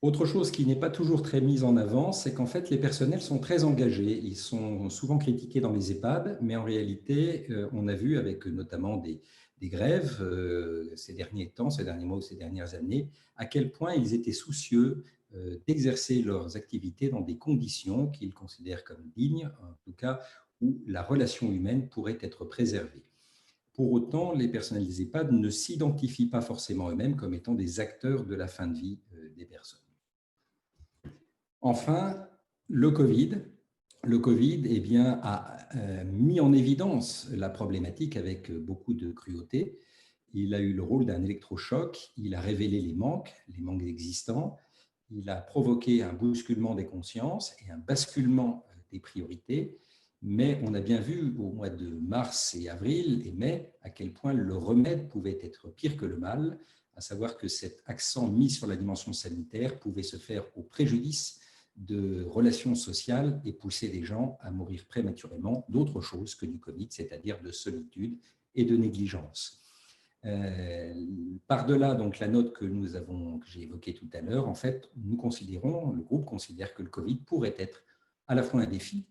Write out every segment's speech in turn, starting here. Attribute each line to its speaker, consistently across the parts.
Speaker 1: Autre chose qui n'est pas toujours très mise en avant, c'est qu'en fait, les personnels sont très engagés. Ils sont souvent critiqués dans les EHPAD, mais en réalité, on a vu avec notamment des grèves ces derniers temps, ces derniers mois ou ces dernières années, à quel point ils étaient soucieux d'exercer leurs activités dans des conditions qu'ils considèrent comme dignes, en tout cas où la relation humaine pourrait être préservée. Pour autant, les personnels des EHPAD ne s'identifient pas forcément eux-mêmes comme étant des acteurs de la fin de vie des personnes. Enfin, le Covid. Le Covid eh bien, a mis en évidence la problématique avec beaucoup de cruauté. Il a eu le rôle d'un électrochoc, il a révélé les manques existants, il a provoqué un bousculement des consciences et un basculement des priorités, mais on a bien vu au mois de mars et avril et mai à quel point le remède pouvait être pire que le mal, à savoir que cet accent mis sur la dimension sanitaire pouvait se faire au préjudice de relations sociales et pousser des gens à mourir prématurément d'autre chose que du Covid, c'est-à-dire de solitude et de négligence. Par-delà donc la note que j'ai évoquée tout à l'heure, en fait, le groupe considère que le Covid pourrait être à la fois un défi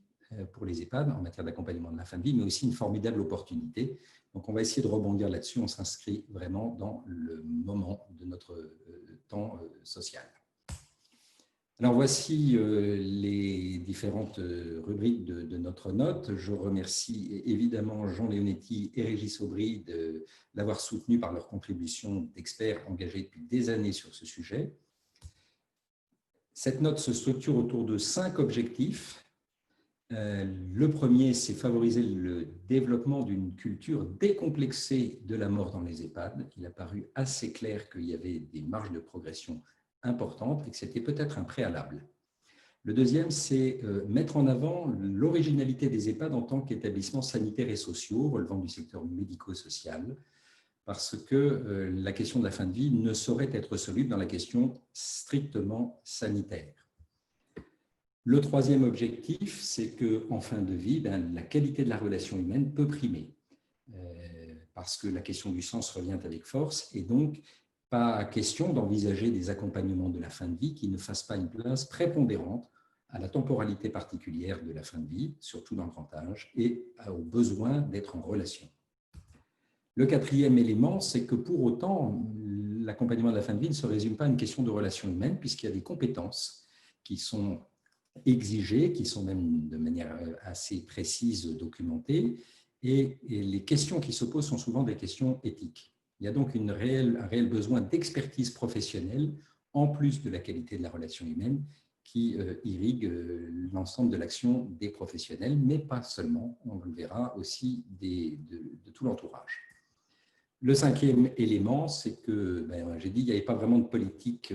Speaker 1: pour les EHPAD en matière d'accompagnement de la fin de vie, mais aussi une formidable opportunité. Donc, on va essayer de rebondir là-dessus. On s'inscrit vraiment dans le moment de notre temps social. Alors, voici les différentes rubriques de notre note. Je remercie évidemment Jean Leonetti et Régis Aubry de l'avoir soutenu par leur contribution d'experts engagés depuis des années sur ce sujet. Cette note se structure autour de 5 objectifs. Le premier, c'est favoriser le développement d'une culture décomplexée de la mort dans les EHPAD. Il a paru assez clair qu'il y avait des marges de progression importantes et que c'était peut-être un préalable. Le deuxième, c'est mettre en avant l'originalité des EHPAD en tant qu'établissements sanitaires et sociaux relevant du secteur médico-social, parce que la question de la fin de vie ne saurait être soluble dans la question strictement sanitaire. Le troisième objectif, c'est qu'en fin de vie, la qualité de la relation humaine peut primer, parce que la question du sens revient avec force, et donc pas question d'envisager des accompagnements de la fin de vie qui ne fassent pas une place prépondérante à la temporalité particulière de la fin de vie, surtout dans le grand âge, et au besoin d'être en relation. Le quatrième élément, c'est que pour autant, l'accompagnement de la fin de vie ne se résume pas à une question de relation humaine, puisqu'il y a des compétences qui sont exigées, qui sont même de manière assez précise documentées, et les questions qui se posent sont souvent des questions éthiques. Il y a donc un réel besoin d'expertise professionnelle, en plus de la qualité de la relation humaine, qui irrigue l'ensemble de l'action des professionnels, mais pas seulement, on le verra aussi de tout l'entourage. Le cinquième élément, c'est que, j'ai dit, il n'y avait pas vraiment de politique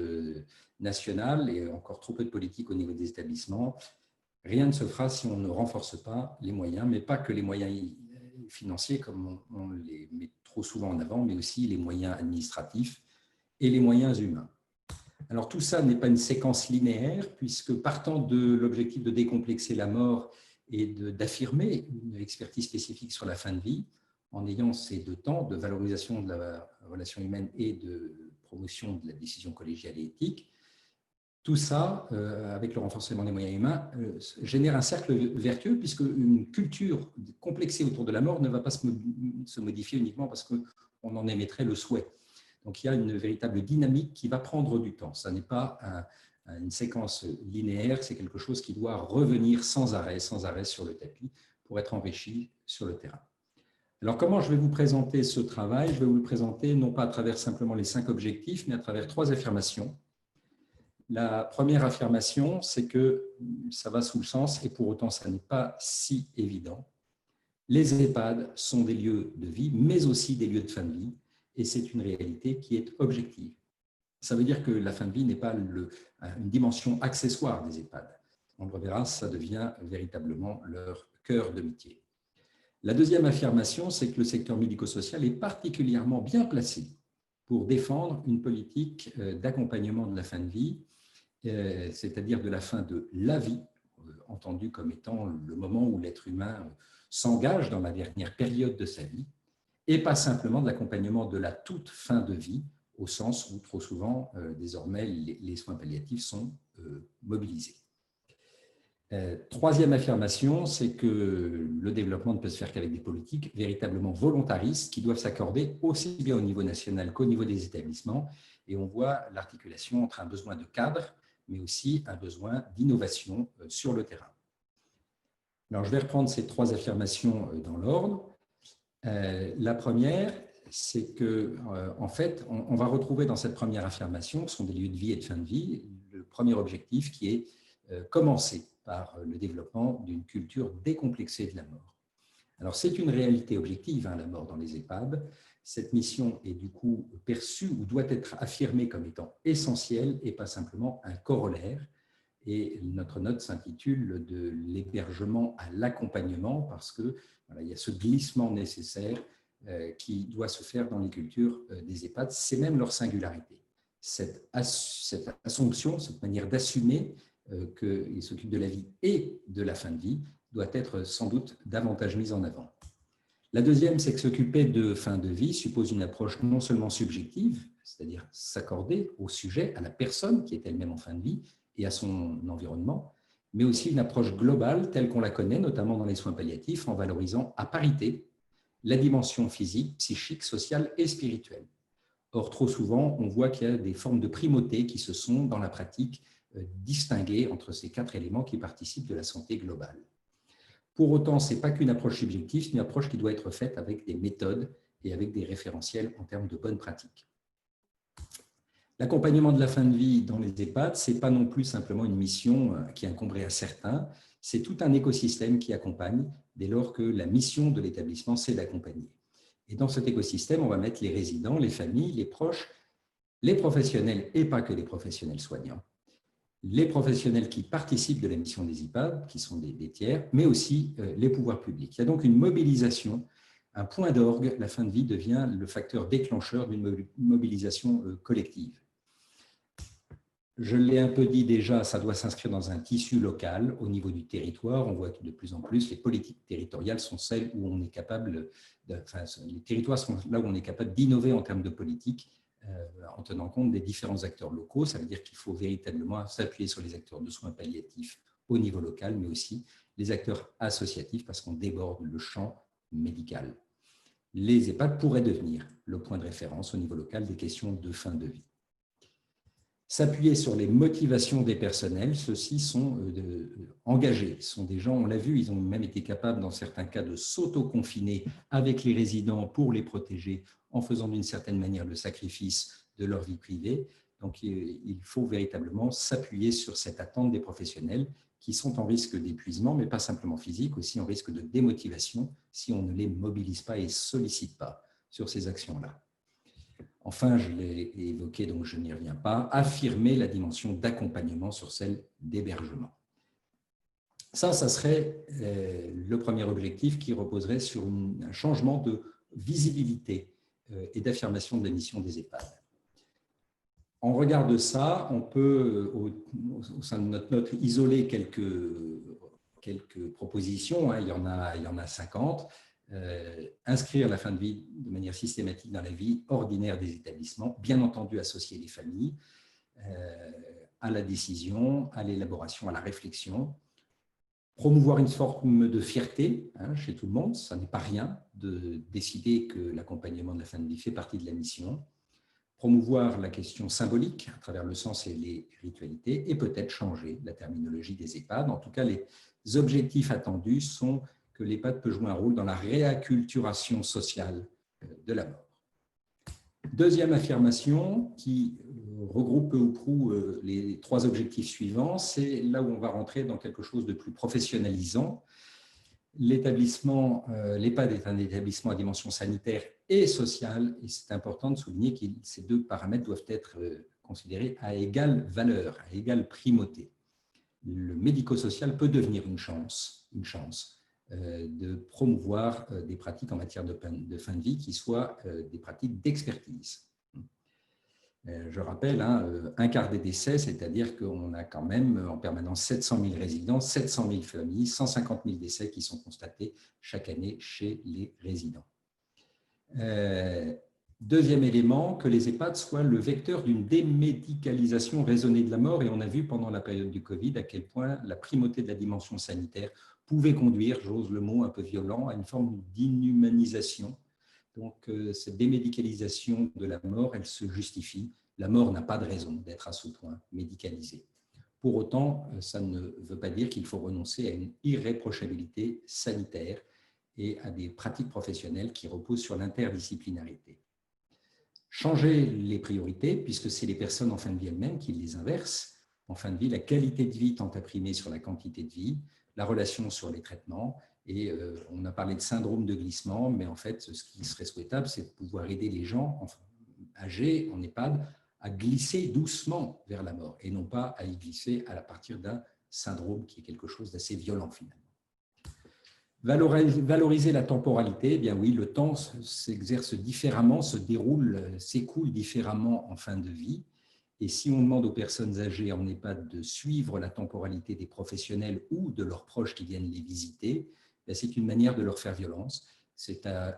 Speaker 1: nationale et encore trop peu de politique au niveau des établissements. Rien ne se fera si on ne renforce pas les moyens, mais pas que les moyens financiers, comme on les met trop souvent en avant, mais aussi les moyens administratifs et les moyens humains. Alors tout ça n'est pas une séquence linéaire, puisque partant de l'objectif de décomplexer la mort et d'affirmer une expertise spécifique sur la fin de vie, en ayant ces deux temps de valorisation de la relation humaine et de promotion de la décision collégiale et éthique, tout ça, avec le renforcement des moyens humains, génère un cercle vertueux, puisque une culture complexée autour de la mort ne va pas se modifier uniquement parce qu'on en émettrait le souhait. Donc, il y a une véritable dynamique qui va prendre du temps. Ça n'est pas une séquence linéaire, c'est quelque chose qui doit revenir sans arrêt sur le tapis pour être enrichi sur le terrain. Alors, comment je vais vous présenter ce travail? Je vais vous le présenter non pas à travers simplement les 5 objectifs, mais à travers 3 affirmations. La première affirmation, c'est que ça va sous le sens, et pour autant, ça n'est pas si évident. Les EHPAD sont des lieux de vie, mais aussi des lieux de fin de vie, et c'est une réalité qui est objective. Ça veut dire que la fin de vie n'est pas une dimension accessoire des EHPAD. On le reverra, ça devient véritablement leur cœur de métier. La deuxième affirmation, c'est que le secteur médico-social est particulièrement bien placé pour défendre une politique d'accompagnement de la fin de vie, c'est-à-dire de la fin de la vie, entendue comme étant le moment où l'être humain s'engage dans la dernière période de sa vie, et pas simplement de l'accompagnement de la toute fin de vie, au sens où trop souvent, désormais, les soins palliatifs sont mobilisés. Troisième affirmation, c'est que le développement ne peut se faire qu'avec des politiques véritablement volontaristes qui doivent s'accorder aussi bien au niveau national qu'au niveau des établissements. Et on voit l'articulation entre un besoin de cadre, mais aussi un besoin d'innovation sur le terrain. Alors, je vais reprendre ces trois affirmations dans l'ordre. La première, c'est que, en fait, on va retrouver dans cette première affirmation, ce sont des lieux de vie et de fin de vie, le premier objectif qui est commencer par le développement d'une culture décomplexée de la mort. Alors, c'est une réalité objective, la mort dans les EHPAD. Cette mission est du coup perçue ou doit être affirmée comme étant essentielle et pas simplement un corollaire. Et notre note s'intitule « De l'hébergement à l'accompagnement » parce qu'il y a ce glissement nécessaire qui doit se faire dans les cultures des EHPAD. C'est même leur singularité. Cette assomption, cette manière d'assumer qu'ils s'occupent de la vie et de la fin de vie doit être sans doute davantage mise en avant. La deuxième, c'est que s'occuper de fin de vie suppose une approche non seulement subjective, c'est-à-dire s'accorder au sujet, à la personne qui est elle-même en fin de vie et à son environnement, mais aussi une approche globale telle qu'on la connaît, notamment dans les soins palliatifs, en valorisant à parité la dimension physique, psychique, sociale et spirituelle. Or, trop souvent, on voit qu'il y a des formes de primauté qui se sont, dans la pratique, distinguées entre ces quatre éléments qui participent de la santé globale. Pour autant, ce n'est pas qu'une approche subjective, c'est une approche qui doit être faite avec des méthodes et avec des référentiels en termes de bonnes pratiques. L'accompagnement de la fin de vie dans les EHPAD, ce n'est pas non plus simplement une mission qui incomberait à certains, c'est tout un écosystème qui accompagne dès lors que la mission de l'établissement, c'est d'accompagner. Et dans cet écosystème, on va mettre les résidents, les familles, les proches, les professionnels et pas que les professionnels soignants, les professionnels qui participent de la mission des EHPAD, qui sont des tiers, mais aussi les pouvoirs publics. Il y a donc une mobilisation, un point d'orgue. La fin de vie devient le facteur déclencheur d'une mobilisation collective. Je l'ai un peu dit déjà, ça doit s'inscrire dans un tissu local au niveau du territoire. On voit que de plus en plus, les politiques territoriales sont celles où on est capable, les territoires sont là où on est capable d'innover en termes de politique en tenant compte des différents acteurs locaux. Ça veut dire qu'il faut véritablement s'appuyer sur les acteurs de soins palliatifs au niveau local, mais aussi les acteurs associatifs parce qu'on déborde le champ médical. Les EHPAD pourraient devenir le point de référence au niveau local des questions de fin de vie. S'appuyer sur les motivations des personnels, ceux-ci sont engagés, sont des gens, on l'a vu, ils ont même été capables dans certains cas de s'auto-confiner avec les résidents pour les protéger en faisant d'une certaine manière le sacrifice de leur vie privée. Donc il faut véritablement s'appuyer sur cette attente des professionnels qui sont en risque d'épuisement, mais pas simplement physique, aussi en risque de démotivation si on ne les mobilise pas et sollicite pas sur ces actions-là. Enfin, je l'ai évoqué, donc je n'y reviens pas, affirmer la dimension d'accompagnement sur celle d'hébergement. Ça serait le premier objectif qui reposerait sur un changement de visibilité et d'affirmation de la mission des EHPAD. En regard de ça, on peut, au sein de notre note, isoler quelques propositions, il y en a 50. Inscrire la fin de vie de manière systématique dans la vie ordinaire des établissements, bien entendu associer les familles à la décision, à l'élaboration, à la réflexion, promouvoir une forme de fierté chez tout le monde, ça n'est pas rien de décider que l'accompagnement de la fin de vie fait partie de la mission, promouvoir la question symbolique à travers le sens et les ritualités et peut-être changer la terminologie des EHPAD. En tout cas, les objectifs attendus sont que l'EHPAD peut jouer un rôle dans la réacculturation sociale de la mort. Deuxième affirmation qui regroupe peu ou prou les trois objectifs suivants, c'est là où on va rentrer dans quelque chose de plus professionnalisant. L'EHPAD est un établissement à dimension sanitaire et sociale, et c'est important de souligner que ces deux paramètres doivent être considérés à égale valeur, à égale primauté. Le médico-social peut devenir une chance de promouvoir des pratiques en matière de fin de vie qui soient des pratiques d'expertise. Je rappelle, un quart des décès, c'est-à-dire qu'on a quand même en permanence 700 000 résidents, 700 000 familles, 150 000 décès qui sont constatés chaque année chez les résidents. Deuxième élément, que les EHPAD soient le vecteur d'une démédicalisation raisonnée de la mort. Et on a vu pendant la période du Covid à quel point la primauté de la dimension sanitaire pouvait conduire, j'ose le mot un peu violent, à une forme d'inhumanisation. Donc, cette démédicalisation de la mort, elle se justifie. La mort n'a pas de raison d'être à ce point médicalisée. Pour autant, ça ne veut pas dire qu'il faut renoncer à une irréprochabilité sanitaire et à des pratiques professionnelles qui reposent sur l'interdisciplinarité. Changer les priorités, puisque c'est les personnes en fin de vie elles-mêmes qui les inversent. En fin de vie, la qualité de vie tend à primer sur la quantité de vie, la relation sur les traitements, et on a parlé de syndrome de glissement, mais en fait, ce qui serait souhaitable, c'est de pouvoir aider les gens âgés en EHPAD à glisser doucement vers la mort, et non pas à y glisser à partir d'un syndrome qui est quelque chose d'assez violent finalement. Valoriser la temporalité, eh bien oui, le temps s'exerce différemment, se déroule, s'écoule différemment en fin de vie. Et si on demande aux personnes âgées en EHPAD de suivre la temporalité des professionnels ou de leurs proches qui viennent les visiter, c'est une manière de leur faire violence. C'est à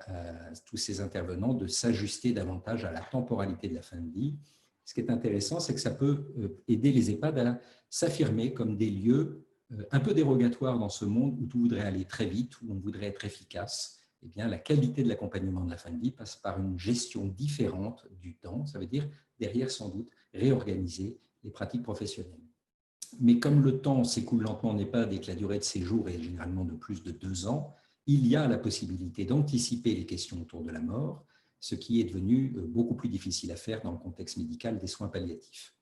Speaker 1: tous ces intervenants de s'ajuster davantage à la temporalité de la fin de vie. Ce qui est intéressant, c'est que ça peut aider les EHPAD à s'affirmer comme des lieux un peu dérogatoire dans ce monde où tout voudrait aller très vite, où on voudrait être efficace. Eh bien, la qualité de l'accompagnement de la fin de vie passe par une gestion différente du temps. Ça veut dire, derrière, sans doute, réorganiser les pratiques professionnelles. Mais comme le temps s'écoule lentement en EHPAD et que la durée de séjour est généralement de plus de 2 ans, il y a la possibilité d'anticiper les questions autour de la mort, ce qui est devenu beaucoup plus difficile à faire dans le contexte médical des soins palliatifs.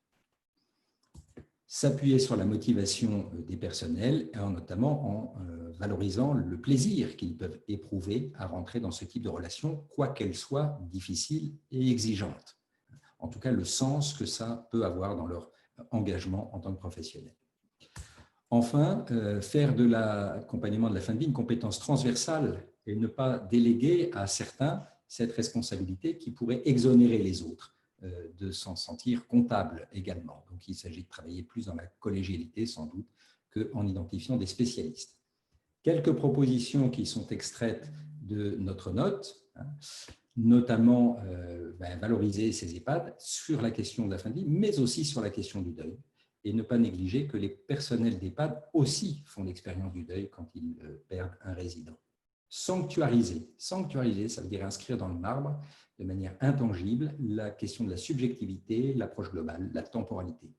Speaker 1: S'appuyer sur la motivation des personnels, notamment en valorisant le plaisir qu'ils peuvent éprouver à rentrer dans ce type de relation, quoi qu'elle soit difficile et exigeante. En tout cas, le sens que ça peut avoir dans leur engagement en tant que professionnel. Enfin, faire de l'accompagnement de la fin de vie une compétence transversale et ne pas déléguer à certains cette responsabilité qui pourrait exonérer les autres de s'en sentir comptable également. Donc, il s'agit de travailler plus dans la collégialité, sans doute, qu'en identifiant des spécialistes. Quelques propositions qui sont extraites de notre note, notamment valoriser ces EHPAD sur la question de la fin de vie, mais aussi sur la question du deuil, et ne pas négliger que les personnels d'EHPAD aussi font l'expérience du deuil quand ils perdent un résident. Sanctuariser, ça veut dire inscrire dans le marbre de manière intangible la question de la subjectivité, l'approche globale, la temporalité.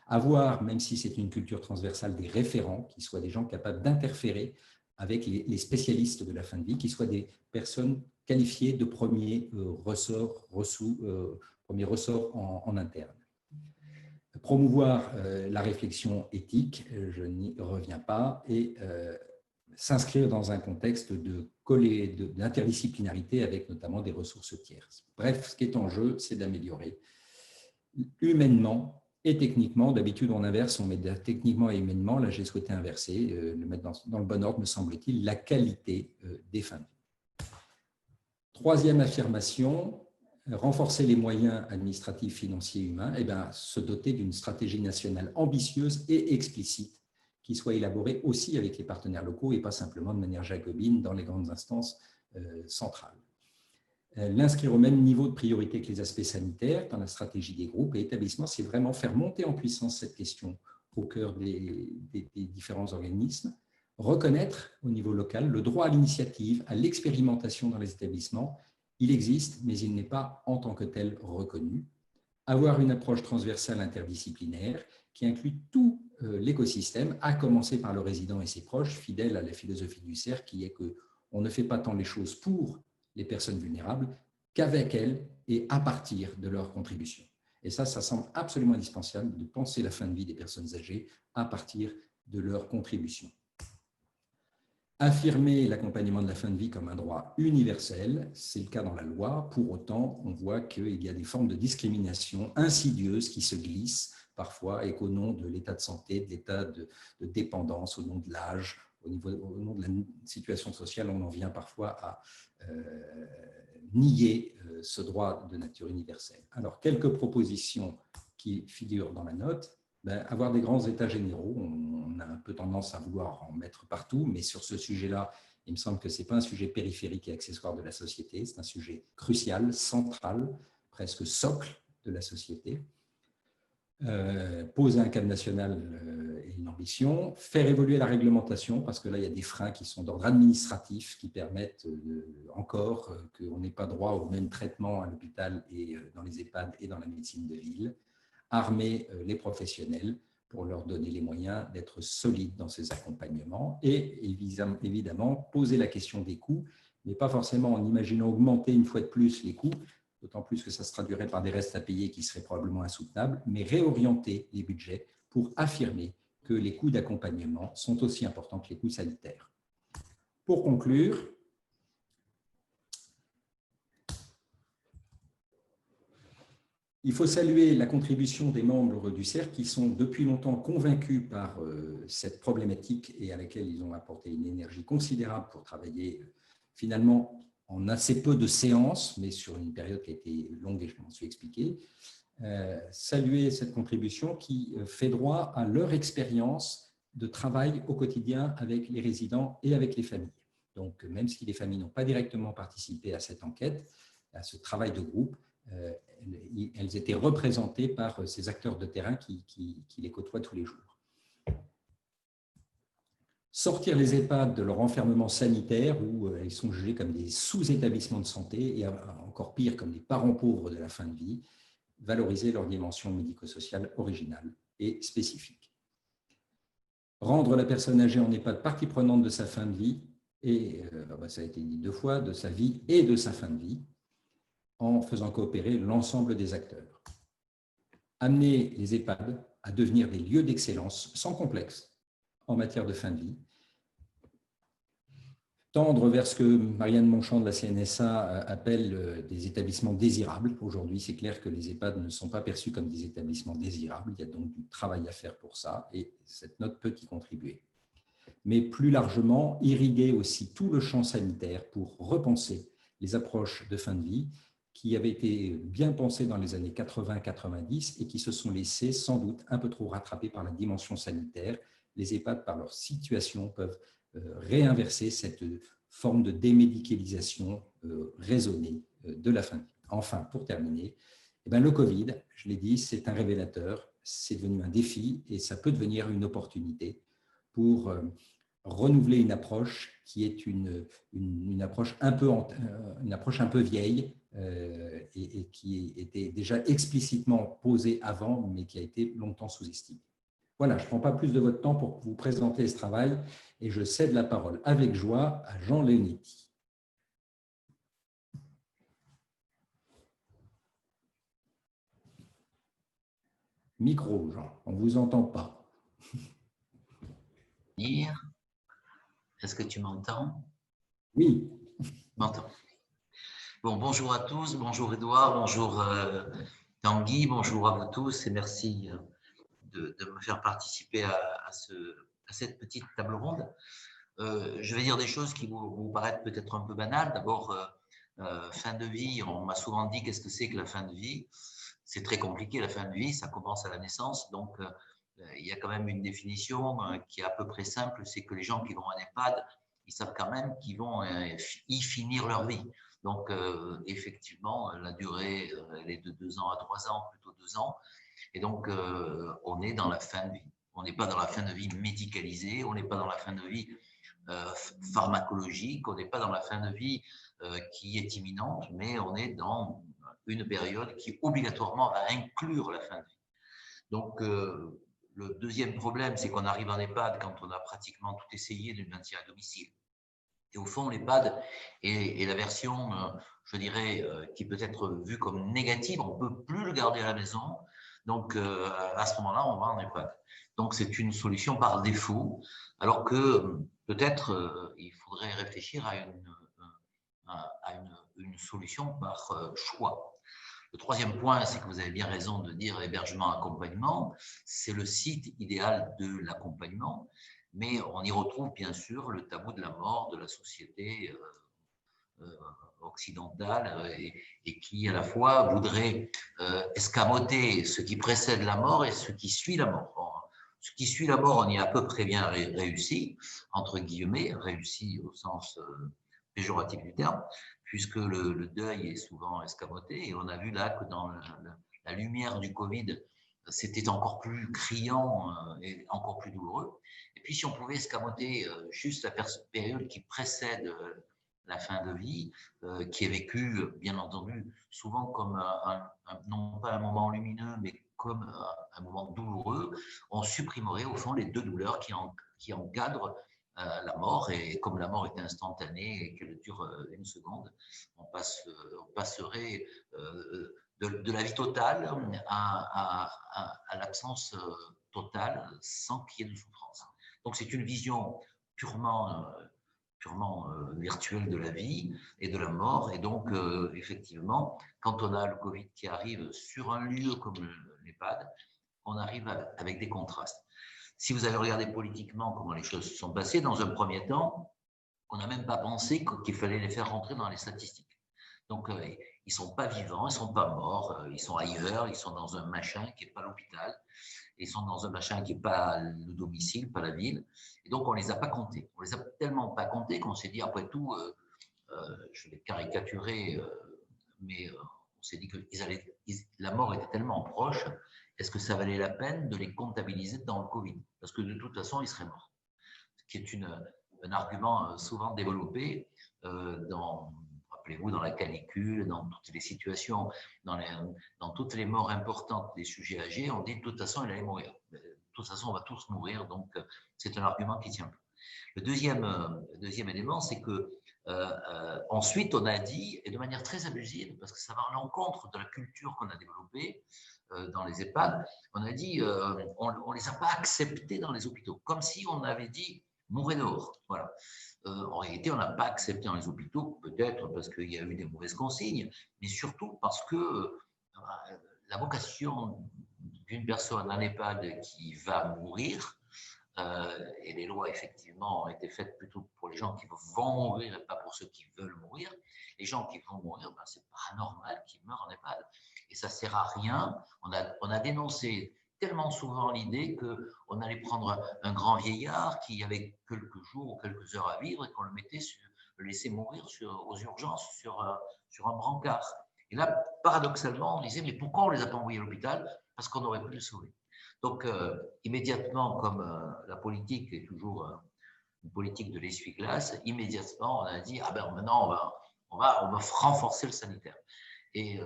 Speaker 1: Avoir, même si c'est une culture transversale, des référents qui soient des gens capables d'interférer avec les spécialistes de la fin de vie, qui soient des personnes qualifiées de premier ressort en interne. Promouvoir la réflexion éthique, je n'y reviens pas, et s'inscrire dans un contexte d'interdisciplinarité avec notamment des ressources tierces. Bref, ce qui est en jeu, c'est d'améliorer humainement et techniquement. D'habitude, on inverse, on met techniquement et humainement. Là, j'ai souhaité inverser, le mettre dans le bon ordre, me semble-t-il, la qualité des fins de vie. Troisième affirmation, renforcer les moyens administratifs, financiers, humains, et se doter d'une stratégie nationale ambitieuse et explicite qui soit élaborée aussi avec les partenaires locaux et pas simplement de manière jacobine dans les grandes instances centrales. L'inscrire au même niveau de priorité que les aspects sanitaires dans la stratégie des groupes et établissements, c'est vraiment faire monter en puissance cette question au cœur des différents organismes, reconnaître au niveau local le droit à l'initiative, à l'expérimentation dans les établissements. Il existe, mais il n'est pas en tant que tel reconnu. Avoir une approche transversale interdisciplinaire qui inclut tout l'écosystème, à commencer par le résident et ses proches, fidèle à la philosophie du CERF, qui est qu'on ne fait pas tant les choses pour les personnes vulnérables qu'avec elles et à partir de leurs contributions. Et ça semble absolument indispensable de penser la fin de vie des personnes âgées à partir de leurs contributions. Affirmer l'accompagnement de la fin de vie comme un droit universel, c'est le cas dans la loi. Pour autant, on voit qu'il y a des formes de discrimination insidieuses qui se glissent parfois et qu'au nom de l'état de santé, de l'état de dépendance, au nom de l'âge, au nom de la situation sociale, on en vient parfois à nier ce droit de nature universelle. Alors, quelques propositions qui figurent dans la note. Avoir des grands états généraux, on a un peu tendance à vouloir en mettre partout, mais sur ce sujet-là, Il me semble que ce n'est pas un sujet périphérique et accessoire de la société, c'est un sujet crucial, central, presque socle de la société. Poser un cadre national et une ambition, faire évoluer la réglementation, parce que là, il y a des freins qui sont d'ordre administratif, qui permettent encore qu'on n'ait pas droit au même traitement à l'hôpital et dans les EHPAD et dans la médecine de ville. Armer les professionnels pour leur donner les moyens d'être solides dans ces accompagnements et évidemment poser la question des coûts, mais pas forcément en imaginant augmenter une fois de plus les coûts, d'autant plus que ça se traduirait par des restes à payer qui seraient probablement insoutenables, mais réorienter les budgets pour affirmer que les coûts d'accompagnement sont aussi importants que les coûts sanitaires. Pour conclure, il faut saluer la contribution des membres du CERC qui sont depuis longtemps convaincus par cette problématique et à laquelle ils ont apporté une énergie considérable pour travailler finalement en assez peu de séances, mais sur une période qui a été longue et je m'en suis expliqué. Saluer cette contribution qui fait droit à leur expérience de travail au quotidien avec les résidents et avec les familles. Donc, même si les familles n'ont pas directement participé à cette enquête, à ce travail de groupe, elles étaient représentées par ces acteurs de terrain qui les côtoient tous les jours. Sortir les EHPAD de leur enfermement sanitaire où ils sont jugés comme des sous-établissements de santé et encore pire comme des parents pauvres de la fin de vie, valoriser leur dimension médico-sociale originale et spécifique. Rendre la personne âgée en EHPAD partie prenante de sa fin de vie, et ça a été dit 2 fois, de sa vie et de sa fin de vie, en faisant coopérer l'ensemble des acteurs. Amener les EHPAD à devenir des lieux d'excellence sans complexe en matière de fin de vie, tendre vers ce que Marianne Monchamp de la CNSA appelle des établissements désirables. Aujourd'hui, c'est clair que les EHPAD ne sont pas perçus comme des établissements désirables. Il y a donc du travail à faire pour ça et cette note peut y contribuer. Mais plus largement, irriguer aussi tout le champ sanitaire pour repenser les approches de fin de vie qui avaient été bien pensées dans les années 80-90 et qui se sont laissées sans doute un peu trop rattraper par la dimension sanitaire. Les EHPAD, par leur situation, peuvent réinverser cette forme de démédicalisation raisonnée de la fin de vie. Enfin, pour terminer, le Covid, je l'ai dit, c'est un révélateur, c'est devenu un défi et ça peut devenir une opportunité pour renouveler une approche qui est une approche un peu vieille et qui était déjà explicitement posée avant, mais qui a été longtemps sous-estimée. Voilà, je ne prends pas plus de votre temps pour vous présenter ce travail et je cède la parole avec joie à Jean Leonetti. Micro, Jean, on ne vous entend pas.
Speaker 2: Est-ce que tu m'entends?
Speaker 1: Oui.
Speaker 2: M'entends. Bon, bonjour à tous, bonjour Edouard, bonjour Tanguy, bonjour à vous tous et merci de me faire participer à cette petite table ronde. Je vais dire des choses qui vous paraissent peut-être un peu banales. D'abord, fin de vie, on m'a souvent dit qu'est-ce que c'est que la fin de vie? C'est très compliqué la fin de vie, ça commence à la naissance, donc il y a quand même une définition qui est à peu près simple, c'est que les gens qui vont en EHPAD, ils savent quand même qu'ils vont y finir leur vie. Donc, effectivement, la durée, elle est de 2 ans à 3 ans, plutôt 2 ans. Et donc, on est dans la fin de vie. On n'est pas dans la fin de vie médicalisée, on n'est pas dans la fin de vie pharmacologique, on n'est pas dans la fin de vie qui est imminente, mais on est dans une période qui obligatoirement va inclure la fin de vie. Donc, le deuxième problème, c'est qu'on arrive en EHPAD quand on a pratiquement tout essayé du maintien à domicile. Et au fond, l'EHPAD est la version, je dirais, qui peut être vue comme négative. On ne peut plus le garder à la maison. Donc, à ce moment-là, on va en EHPAD. Donc, c'est une solution par défaut, alors que peut-être il faudrait réfléchir à une solution par choix. Le troisième point, c'est que vous avez bien raison de dire hébergement-accompagnement. C'est le site idéal de l'accompagnement, mais on y retrouve bien sûr le tabou de la mort de la société occidentale et qui à la fois voudrait escamoter ce qui précède la mort et ce qui suit la mort. Ce qui suit la mort, on y a à peu près bien réussi, entre guillemets, réussi au sens péjoratif du terme, puisque le deuil est souvent escamoté. Et on a vu là que dans la lumière du Covid, c'était encore plus criant et encore plus douloureux. Et puis, si on pouvait escamoter juste la période qui précède la fin de vie, qui est vécue, bien entendu, souvent comme non pas un moment lumineux, mais comme un moment douloureux, on supprimerait au fond les deux douleurs qui encadrent la mort. Et comme la mort est instantanée et qu'elle dure une seconde, on passerait de la vie totale à l'absence totale sans qu'il y ait de souffrance. Donc c'est une vision purement virtuelle de la vie et de la mort. Et donc, effectivement, quand on a le Covid qui arrive sur un lieu comme l'EHPAD, on arrive avec des contrastes. Si vous avez regardé politiquement comment les choses se sont passées, dans un premier temps, on n'a même pas pensé qu'il fallait les faire rentrer dans les statistiques. Donc, ils ne sont pas vivants, ils ne sont pas morts, ils sont ailleurs, ils sont dans un machin qui n'est pas l'hôpital, ils sont dans un machin qui n'est pas le domicile, pas la ville. Et donc, on ne les a pas comptés. On ne les a tellement pas comptés qu'on s'est dit, après tout, je vais caricaturer, mais on s'est dit que la mort était tellement proche, est-ce que ça valait la peine de les comptabiliser dans le Covid? Parce que de toute façon, ils seraient morts. Ce qui est un argument souvent développé rappelez-vous, dans la canicule, dans toutes les situations, dans toutes les morts importantes des sujets âgés, on dit de toute façon, il allait mourir. De toute façon, on va tous mourir, donc c'est un argument qui tient. Le deuxième élément, c'est que ensuite, on a dit, et de manière très abusive, parce que ça va à l'encontre de la culture qu'on a développée dans les EHPAD, on a dit, on ne les a pas acceptés dans les hôpitaux, comme si on avait dit, mourrez dehors. Voilà. En réalité, on n'a pas accepté dans les hôpitaux, peut-être parce qu'il y a eu des mauvaises consignes, mais surtout parce que la vocation d'une personne en EHPAD qui va mourir, et les lois, effectivement, ont été faites plutôt pour les gens qui vont mourir et pas pour ceux qui veulent mourir. Les gens qui vont mourir, ben, c'est pas normal qu'ils meurent en EHPAD. Et ça ne sert à rien. On a dénoncé tellement souvent l'idée qu'on allait prendre un grand vieillard qui avait quelques jours ou quelques heures à vivre et qu'on le laissait mourir aux urgences sur un brancard. Et là, paradoxalement, on disait, mais pourquoi on ne les a pas envoyés à l'hôpital? Parce qu'on aurait pu les sauver. Donc, immédiatement, comme la politique est toujours une politique de l'essuie-glace, immédiatement, on a dit, ah ben maintenant, on va renforcer le sanitaire. Et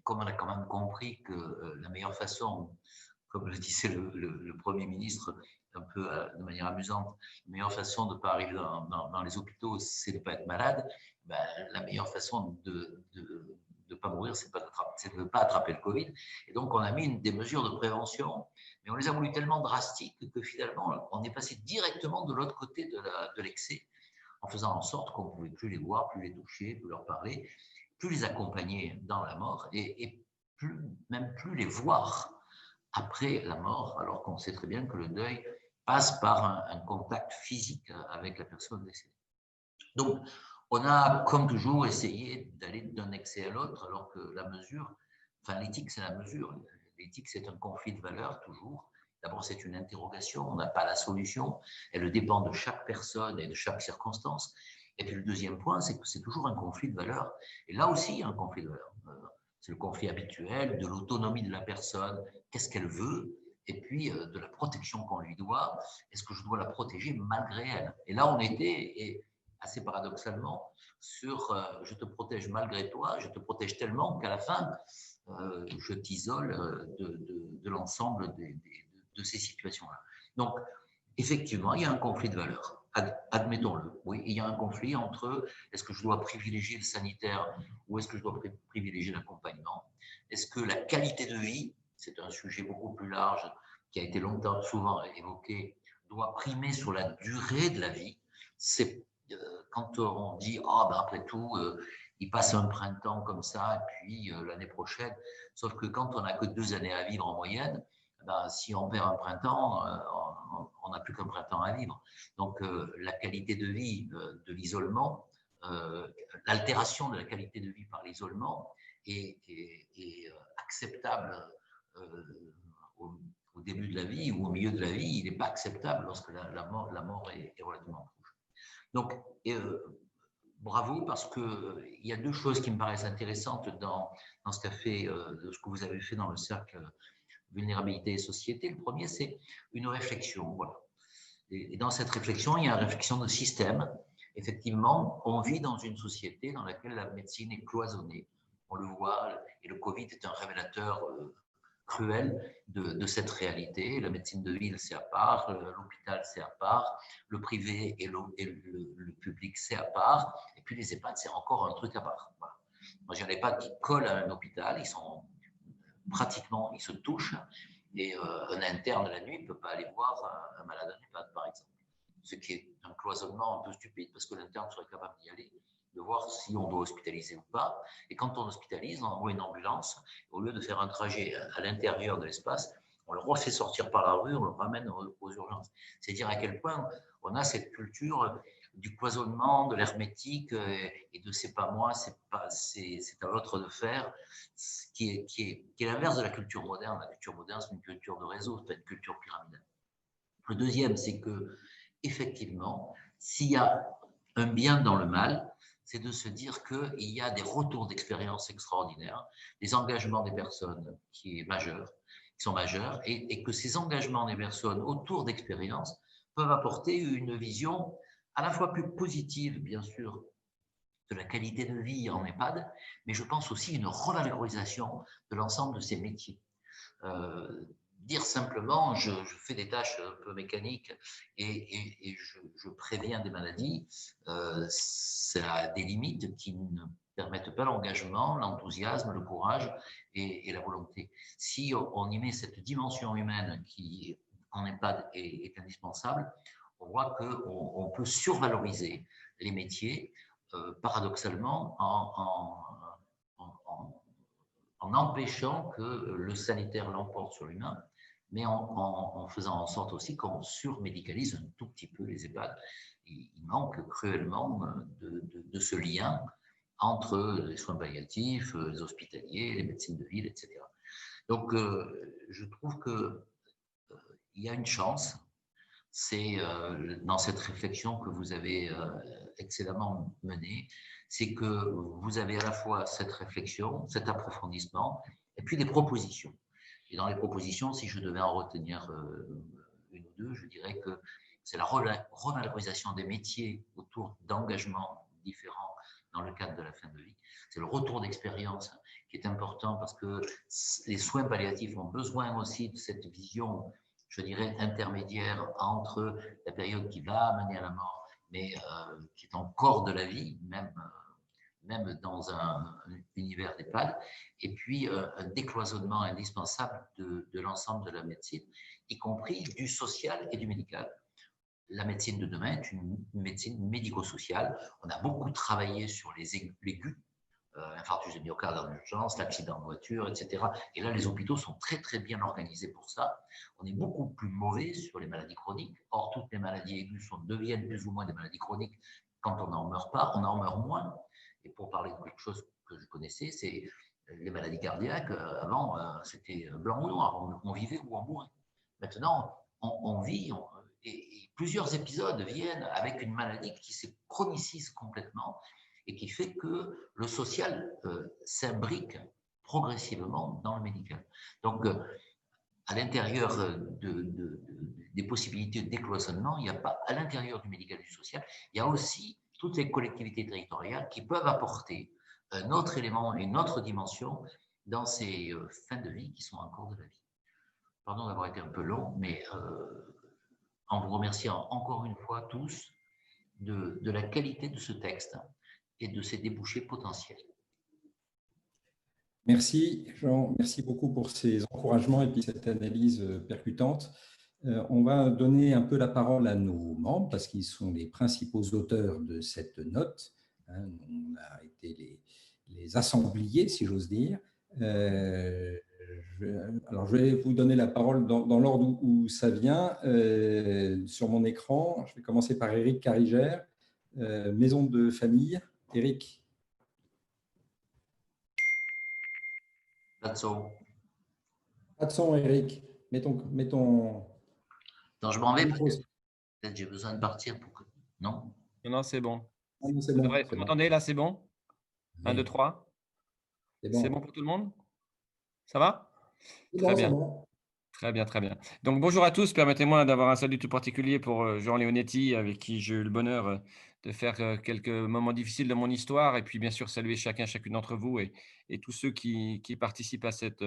Speaker 2: comme on a quand même compris que la meilleure façon, comme le disait le Premier ministre, un peu de manière amusante, la meilleure façon de ne pas arriver dans les hôpitaux, c'est de ne pas être malade, ben, la meilleure façon de ne pas mourir, c'est de ne pas attraper le Covid. Et donc, on a mis des mesures de prévention, mais on les a voulu tellement drastiques que finalement, on est passé directement de l'autre côté de l'excès, en faisant en sorte qu'on ne pouvait plus les voir, plus les toucher, plus leur parler, plus les accompagner dans la mort et même plus les voir après la mort, alors qu'on sait très bien que le deuil passe par un contact physique avec la personne décédée. Donc, on a, comme toujours, essayé d'aller d'un excès à l'autre, alors que la mesure, enfin l'éthique, c'est la mesure. L'éthique, c'est un conflit de valeurs, toujours. D'abord, c'est une interrogation, on n'a pas la solution, elle dépend de chaque personne et de chaque circonstance. Et puis le deuxième point, c'est que c'est toujours un conflit de valeurs. Et là aussi, il y a un conflit de valeurs. C'est le conflit habituel de l'autonomie de la personne, qu'est-ce qu'elle veut, et puis de la protection qu'on lui doit. Est-ce que je dois la protéger malgré elle? Et là, on était, assez paradoxalement, sur je te protège malgré toi, je te protège tellement qu'à la fin, je t'isole de l'ensemble de ces situations-là. Donc, effectivement, il y a un conflit de valeurs. Admettons-le. Oui, il y a un conflit entre est-ce que je dois privilégier le sanitaire ou est-ce que je dois privilégier l'accompagnement? Est-ce que la qualité de vie, c'est un sujet beaucoup plus large qui a été longtemps, souvent évoqué, doit primer sur la durée de la vie? C'est quand on dit ah ben après tout, il passe un printemps comme ça et puis l'année prochaine. Sauf que quand on n'a que 2 années à vivre en moyenne, ben, si on perd un printemps, on n'a plus qu'un printemps à vivre. Donc, la qualité de vie de l'isolement, l'altération de la qualité de vie par l'isolement est acceptable au début de la vie ou au milieu de la vie, il n'est pas acceptable lorsque la mort est relativement proche. Donc, bravo, parce qu'il y a deux choses qui me paraissent intéressantes dans ce qu'a fait, de ce que vous avez fait dans le cercle Vulnérabilité et Société. Le premier, c'est une réflexion. Voilà. Et dans cette réflexion, il y a une réflexion de système. Effectivement, on vit dans une société dans laquelle la médecine est cloisonnée. On le voit, et le Covid est un révélateur cruel de cette réalité. La médecine de ville, c'est à part, l'hôpital, c'est à part, le privé et le public, c'est à part, et puis les EHPAD, c'est encore un truc à part. Voilà. Moi, j'ai un EHPAD qui colle à un hôpital, ils sont pratiquement, ils se touchent, et un interne la nuit ne peut pas aller voir un malade en EHPAD, par exemple. Ce qui est un cloisonnement un peu stupide, parce que l'interne serait capable d'y aller, de voir si on doit hospitaliser ou pas. Et quand on hospitalise, on envoie une ambulance. Au lieu de faire un trajet à l'intérieur de l'espace, on le refait sortir par la rue, on le ramène aux urgences. C'est dire à quel point on a cette culture du cloisonnement, de l'hermétique et de c'est pas moi, c'est à l'autre de faire, qui est l'inverse de la culture moderne. La culture moderne, c'est une culture de réseau, c'est pas une culture pyramidale. Le deuxième, c'est que effectivement, s'il y a un bien dans le mal, c'est de se dire qu'il y a des retours d'expérience extraordinaires, des engagements des personnes qui sont majeurs, et que ces engagements des personnes autour d'expériences peuvent apporter une vision à la fois plus positive, bien sûr, de la qualité de vie en EHPAD, mais je pense aussi une revalorisation de l'ensemble de ces métiers. Dire simplement je fais des tâches un peu mécaniques et je préviens des maladies, ça a des limites qui ne permettent pas l'engagement, l'enthousiasme, le courage et la volonté. Si on y met cette dimension humaine qui en EHPAD est indispensable, on voit qu'on peut survaloriser les métiers, paradoxalement, en empêchant que le sanitaire l'emporte sur l'humain, mais en faisant en sorte aussi qu'on surmédicalise un tout petit peu les EHPAD. Il manque cruellement de ce lien entre les soins palliatifs, les hospitaliers, les médecines de ville, etc. Donc, je trouve qu'il y a une chance, c'est dans cette réflexion que vous avez excellemment menée, c'est que vous avez à la fois cette réflexion, cet approfondissement, et puis des propositions. Et dans les propositions, si je devais en retenir une ou deux, je dirais que c'est la revalorisation des métiers autour d'engagements différents dans le cadre de la fin de vie. C'est le retour d'expérience qui est important parce que les soins palliatifs ont besoin aussi de cette vision, je dirais, intermédiaire entre la période qui va mener à la mort, mais qui est encore de la vie, même dans un univers d'EHPAD, et puis un décloisonnement indispensable de l'ensemble de la médecine, y compris du social et du médical. La médecine de demain est une médecine médico-sociale. On a beaucoup travaillé sur les aigus, infarctus de myocarde en urgence, l'accident de voiture, etc. Et là, les hôpitaux sont très, très bien organisés pour ça. On est beaucoup plus mauvais sur les maladies chroniques. Or, toutes les maladies aiguës deviennent plus ou moins des maladies chroniques quand on n'en meurt pas. On en meurt moins. Et pour parler de quelque chose que je connaissais, c'est les maladies cardiaques. Avant, c'était blanc ou noir. On vivait ou on mourait. Maintenant, on vit, et plusieurs épisodes viennent avec une maladie qui se chronicise complètement et qui fait que le social s'imbrique progressivement dans le médical. Donc, à l'intérieur des possibilités de décloisonnement, il n'y a pas, à l'intérieur du médical et du social, il y a aussi toutes les collectivités territoriales qui peuvent apporter un autre élément, une autre dimension dans ces fins de vie qui sont encore de la vie. Pardon d'avoir été un peu long, mais en vous remerciant encore une fois tous de la qualité de ce texte et de ses débouchés potentiels.
Speaker 1: Merci Jean, merci beaucoup pour ces encouragements et puis cette analyse percutante. On va donner un peu la parole à nos membres parce qu'ils sont les principaux auteurs de cette note. On a été les assembliers, si j'ose dire. Alors, je vais vous donner la parole dans l'ordre où ça vient. Sur mon écran, je vais commencer par Éric Carigère, Maison de famille. Éric.
Speaker 2: Pas de son.
Speaker 1: Pas de son, Éric. mets ton
Speaker 2: Donc, je m'en vais
Speaker 1: micro.
Speaker 2: peut-être. Peut-être j'ai besoin de partir pour que… Non?
Speaker 3: Non, non, c'est bon.
Speaker 1: Ah non, c'est
Speaker 3: Vous
Speaker 1: bon, c'est bon.
Speaker 3: m'entendez là, c'est bon? 1, 2,
Speaker 1: Oui,
Speaker 3: 3.
Speaker 1: c'est
Speaker 3: C'est bon
Speaker 1: bon.
Speaker 3: pour tout le monde? Ça va?
Speaker 1: C'est
Speaker 3: Très
Speaker 1: bon, c'est
Speaker 3: bien.
Speaker 1: bon.
Speaker 3: Très bien, très bien. Donc, bonjour à tous. Permettez-moi d'avoir un salut tout particulier pour Jean Leonetti, avec qui j'ai eu le bonheur de faire quelques moments difficiles de mon histoire. Et puis, bien sûr, saluer chacune d'entre vous et tous ceux qui participent à cette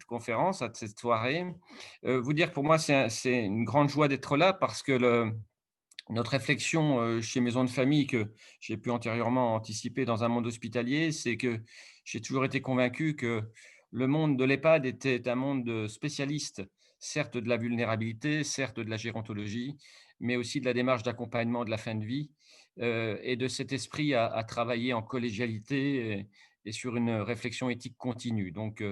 Speaker 3: conférence, à cette soirée. Vous dire, pour moi, c'est une grande joie d'être là parce que notre réflexion chez Maison de Famille, que j'ai pu antérieurement anticiper dans un monde hospitalier, c'est que j'ai toujours été convaincu que le monde de l'EHPAD était un monde de spécialistes, certes de la vulnérabilité, certes de la gérontologie, mais aussi de la démarche d'accompagnement de la fin de vie, et de cet esprit à travailler en collégialité et sur une réflexion éthique continue. Donc,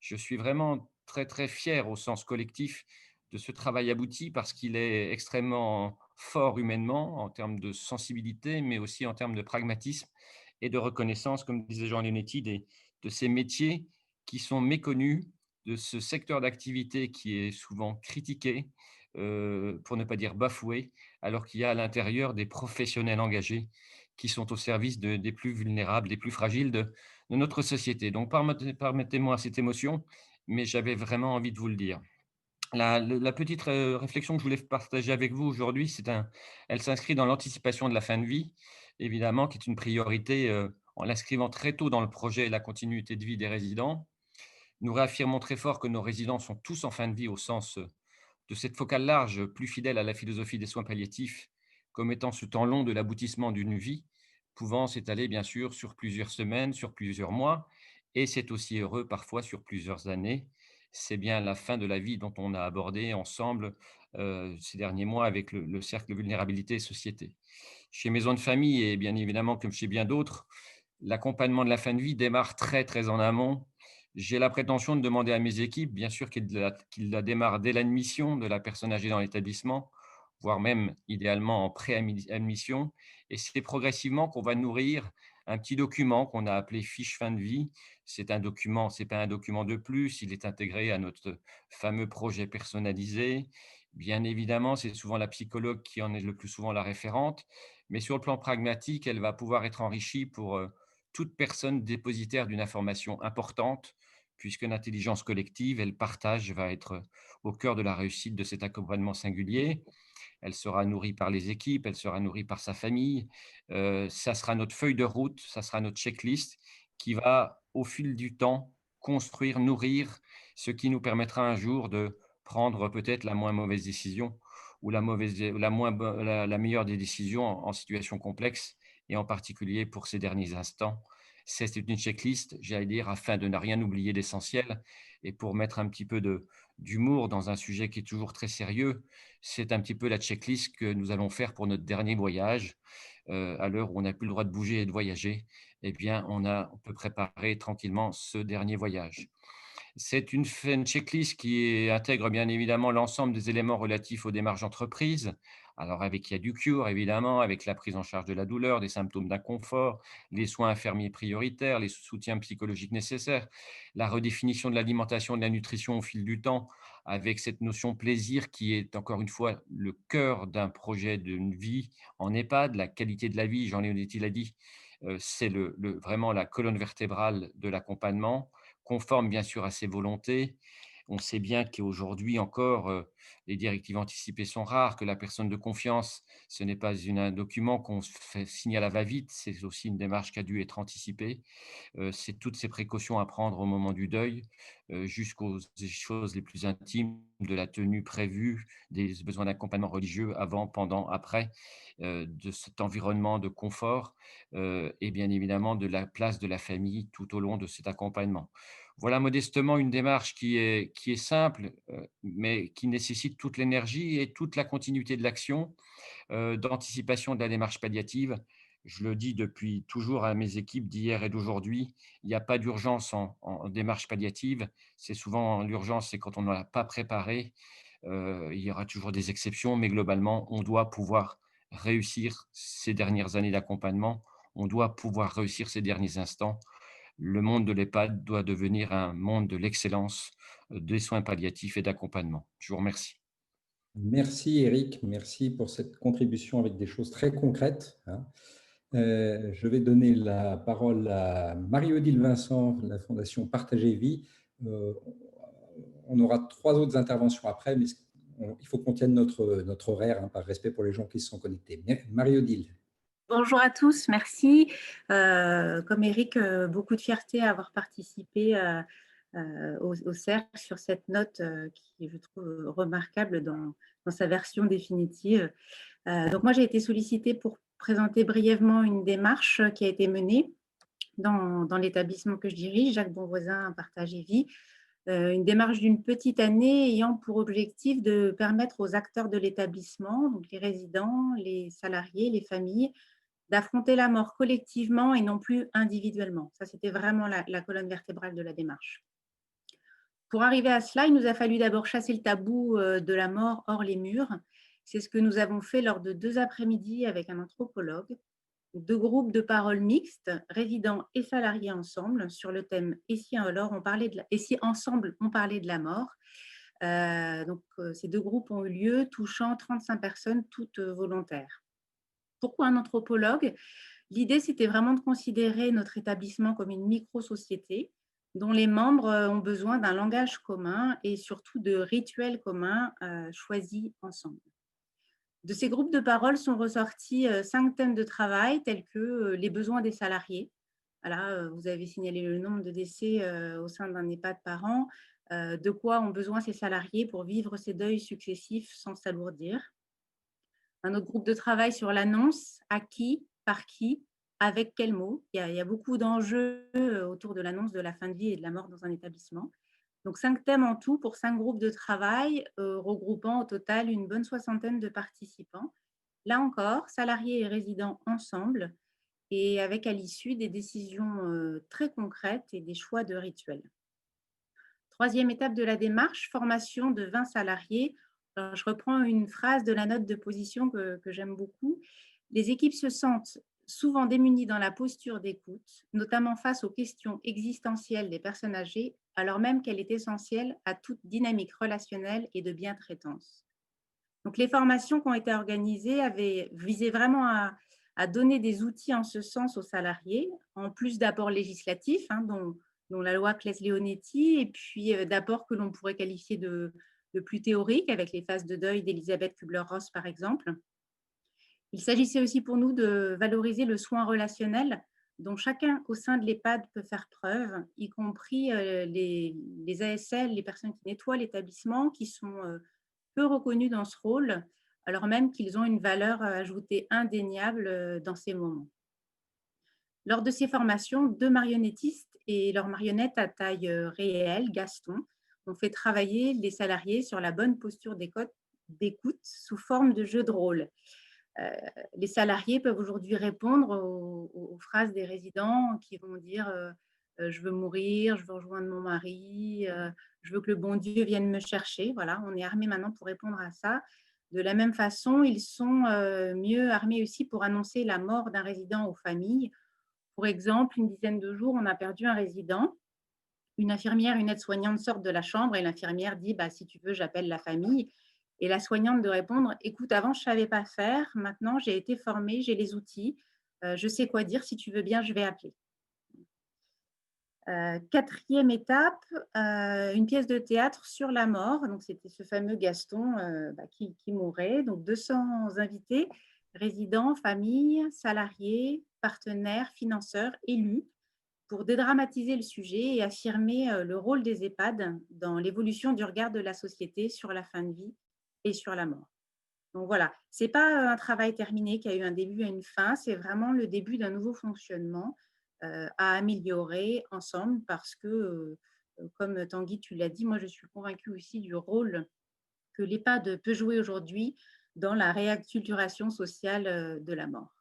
Speaker 3: je suis vraiment très, très fier au sens collectif de ce travail abouti parce qu'il est extrêmement fort humainement en termes de sensibilité, mais aussi en termes de pragmatisme et de reconnaissance, comme disait Jean Leonetti, de ces métiers qui sont méconnus, de ce secteur d'activité qui est souvent critiqué, pour ne pas dire bafoué, alors qu'il y a à l'intérieur des professionnels engagés qui sont au service des plus vulnérables, des plus fragiles de notre société. Donc, permettez-moi cette émotion, mais j'avais vraiment envie de vous le dire. La petite réflexion que je voulais partager avec vous aujourd'hui, elle s'inscrit dans l'anticipation de la fin de vie, évidemment, qui est une priorité en l'inscrivant très tôt dans le projet et la continuité de vie des résidents. Nous réaffirmons très fort que nos résidents sont tous en fin de vie au sens de cette focale large, plus fidèle à la philosophie des soins palliatifs, comme étant ce temps long de l'aboutissement d'une vie, pouvant s'étaler bien sûr sur plusieurs semaines, sur plusieurs mois, et c'est aussi heureux parfois sur plusieurs années. C'est bien la fin de la vie dont on a abordé ensemble ces derniers mois avec le cercle vulnérabilité et société. Chez Maison de Famille, et bien évidemment comme chez bien d'autres, l'accompagnement de la fin de vie démarre très très en amont. J'ai la prétention de demander à mes équipes, bien sûr, qu'ils la démarrent dès l'admission de la personne âgée dans l'établissement, voire même idéalement en pré-admission. Et c'est progressivement qu'on va nourrir un petit document qu'on a appelé fiche fin de vie. C'est un document, c'est pas un document de plus, il est intégré à notre fameux projet personnalisé. Bien évidemment, c'est souvent la psychologue qui en est le plus souvent la référente, mais sur le plan pragmatique, elle va pouvoir être enrichie pour toute personne dépositaire d'une information importante, puisque l'intelligence collective et le partage va être au cœur de la réussite de cet accompagnement singulier. Elle sera nourrie par les équipes, elle sera nourrie par sa famille. Ça sera notre feuille de route, ça sera notre checklist qui va, au fil du temps, construire, nourrir ce qui nous permettra un jour de prendre peut-être la moins mauvaise décision ou la meilleure des décisions en situation complexe et en particulier pour ces derniers instants. C'est une checklist, j'allais dire, afin de ne rien oublier d'essentiel et pour mettre un petit peu d'humour dans un sujet qui est toujours très sérieux. C'est un petit peu la checklist que nous allons faire pour notre dernier voyage. À l'heure où on n'a plus le droit de bouger et de voyager, eh bien, on peut préparer tranquillement ce dernier voyage. C'est une checklist qui intègre bien évidemment l'ensemble des éléments relatifs aux démarches d'entreprise. Alors, il y a du cure, évidemment, avec la prise en charge de la douleur, des symptômes d'inconfort, les soins infirmiers prioritaires, les soutiens psychologiques nécessaires, la redéfinition de l'alimentation et de la nutrition au fil du temps, avec cette notion plaisir qui est encore une fois le cœur d'un projet d'une vie en EHPAD, la qualité de la vie, Jean Leonetti l'a dit, c'est vraiment la colonne vertébrale de l'accompagnement, conforme bien sûr à ses volontés. On sait bien qu'aujourd'hui encore, les directives anticipées sont rares, que la personne de confiance, ce n'est pas un document qu'on fait signer à la va-vite, c'est aussi une démarche qui a dû être anticipée. C'est toutes ces précautions à prendre au moment du deuil, jusqu'aux choses les plus intimes, de la tenue prévue, des besoins d'accompagnement religieux avant, pendant, après, de cet environnement de confort, et bien évidemment de la place de la famille tout au long de cet accompagnement. Voilà modestement une démarche qui est simple, mais qui nécessite toute l'énergie et toute la continuité de l'action, d'anticipation de la démarche palliative. Je le dis depuis toujours à mes équipes d'hier et d'aujourd'hui, il n'y a pas d'urgence en démarche palliative. C'est souvent l'urgence, c'est quand on ne l'a pas préparé. Il y aura toujours des exceptions, mais globalement, on doit pouvoir réussir ces dernières années d'accompagnement. On doit pouvoir réussir ces derniers instants. le monde de l'EHPAD doit devenir un monde de l'excellence des soins palliatifs et d'accompagnement. Je vous remercie.
Speaker 1: Merci Eric, merci pour cette contribution avec des choses très concrètes, hein. Je vais donner la parole à Marie-Odile Vincent, de la Fondation Partager Vie. Euh, on aura 3 autres interventions après, mais il faut qu'on tienne notre horaire, hein, par respect pour les gens qui se sont connectés. Marie-Odile.
Speaker 4: Bonjour à tous, merci. Comme Eric, beaucoup de fierté à avoir participé au cercle sur cette note qui, je trouve, remarquable dans sa version définitive. Donc moi, j'ai été sollicitée pour présenter brièvement une démarche qui a été menée dans l'établissement que je dirige, Jacques Bonvoisin Partage et Vie. Une démarche d'une petite année ayant pour objectif de permettre aux acteurs de l'établissement, donc les résidents, les salariés, les familles, d'affronter la mort collectivement et non plus individuellement. Ça, c'était vraiment la colonne vertébrale de la démarche. Pour arriver à cela, il nous a fallu d'abord chasser le tabou de la mort hors les murs. C'est ce que nous avons fait lors de 2 après-midi avec un anthropologue, 2 groupes de parole mixtes, résidents et salariés ensemble, sur le thème « Et si ensemble on parlait de la mort ?» Ces 2 groupes ont eu lieu, touchant 35 personnes, toutes volontaires. Pourquoi un anthropologue? L'idée, c'était vraiment de considérer notre établissement comme une micro-société dont les membres ont besoin d'un langage commun et surtout de rituels communs choisis ensemble. De ces groupes de parole sont ressortis 5 thèmes de travail tels que les besoins des salariés. Voilà, vous avez signalé le nombre de décès au sein d'un EHPAD par an. De quoi ont besoin ces salariés pour vivre ces deuils successifs sans s'alourdir? Un autre groupe de travail sur l'annonce, à qui, par qui, avec quels mots. Il y a beaucoup d'enjeux autour de l'annonce de la fin de vie et de la mort dans un établissement. Donc 5 thèmes en tout pour 5 groupes de travail, regroupant au total une bonne 60aine de participants. Là encore, salariés et résidents ensemble, et avec à l'issue des décisions très concrètes et des choix de rituels. 3e étape de la démarche, formation de 20 salariés. Alors, je reprends une phrase de la note de position que j'aime beaucoup. Les équipes se sentent souvent démunies dans la posture d'écoute, notamment face aux questions existentielles des personnes âgées, alors même qu'elle est essentielle à toute dynamique relationnelle et de bientraitance. Donc, les formations qui ont été organisées avaient visé vraiment à donner des outils en ce sens aux salariés, en plus d'apports législatifs, dont la loi Claes-Leonetti, et puis d'apports que l'on pourrait qualifier de plus théoriques, avec les phases de deuil d'Elisabeth Kubler-Ross, par exemple. Il s'agissait aussi pour nous de valoriser le soin relationnel dont chacun au sein de l'EHPAD peut faire preuve, y compris les ASL, les personnes qui nettoient l'établissement, qui sont peu reconnus dans ce rôle, alors même qu'ils ont une valeur ajoutée indéniable dans ces moments. Lors de ces formations, 2 marionnettistes et leur marionnette à taille réelle, Gaston, ont fait travailler les salariés sur la bonne posture d'écoute sous forme de jeu de rôle. Les salariés peuvent aujourd'hui répondre aux phrases des résidents qui vont dire je veux mourir, je veux rejoindre mon mari, je veux que le bon Dieu vienne me chercher. Voilà, on est armés maintenant pour répondre à ça. De la même façon, ils sont mieux armés aussi pour annoncer la mort d'un résident aux familles. Pour exemple, une dizaine de jours, on a perdu un résident. Une infirmière, une aide-soignante sortent de la chambre et l'infirmière dit si tu veux, j'appelle la famille. Et la soignante de répondre écoute, avant, je ne savais pas faire. Maintenant, j'ai été formée, j'ai les outils. Je sais quoi dire. Si tu veux bien, je vais appeler. 4e étape, une pièce de théâtre sur la mort. Donc, c'était ce fameux Gaston qui mourait. Donc, 200 invités, résidents, familles, salariés, partenaires, financeurs, élus, pour dédramatiser le sujet et affirmer le rôle des EHPAD dans l'évolution du regard de la société sur la fin de vie et sur la mort. Donc voilà, ce n'est pas un travail terminé qui a eu un début et une fin, c'est vraiment le début d'un nouveau fonctionnement à améliorer ensemble parce que, comme Tanguy, tu l'as dit, moi je suis convaincue aussi du rôle que l'EHPAD peut jouer aujourd'hui dans la réacculturation sociale de la mort.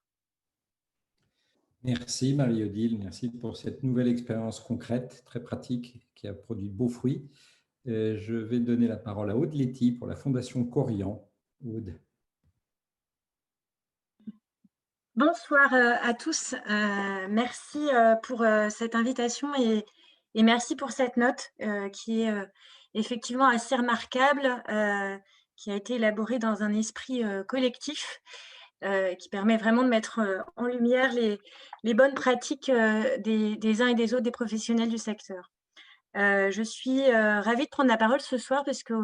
Speaker 1: Merci Marie-Odile, merci pour cette nouvelle expérience concrète, très pratique, qui a produit de beaux fruits. Je vais donner la parole à Aude Letty pour la Fondation Corian. Aude.
Speaker 5: Bonsoir à tous. Merci pour cette invitation et merci pour cette note qui est effectivement assez remarquable, qui a été élaborée dans un esprit collectif, qui permet vraiment de mettre en lumière les bonnes pratiques des uns et des autres des professionnels du secteur. Je suis ravie de prendre la parole ce soir parce qu'à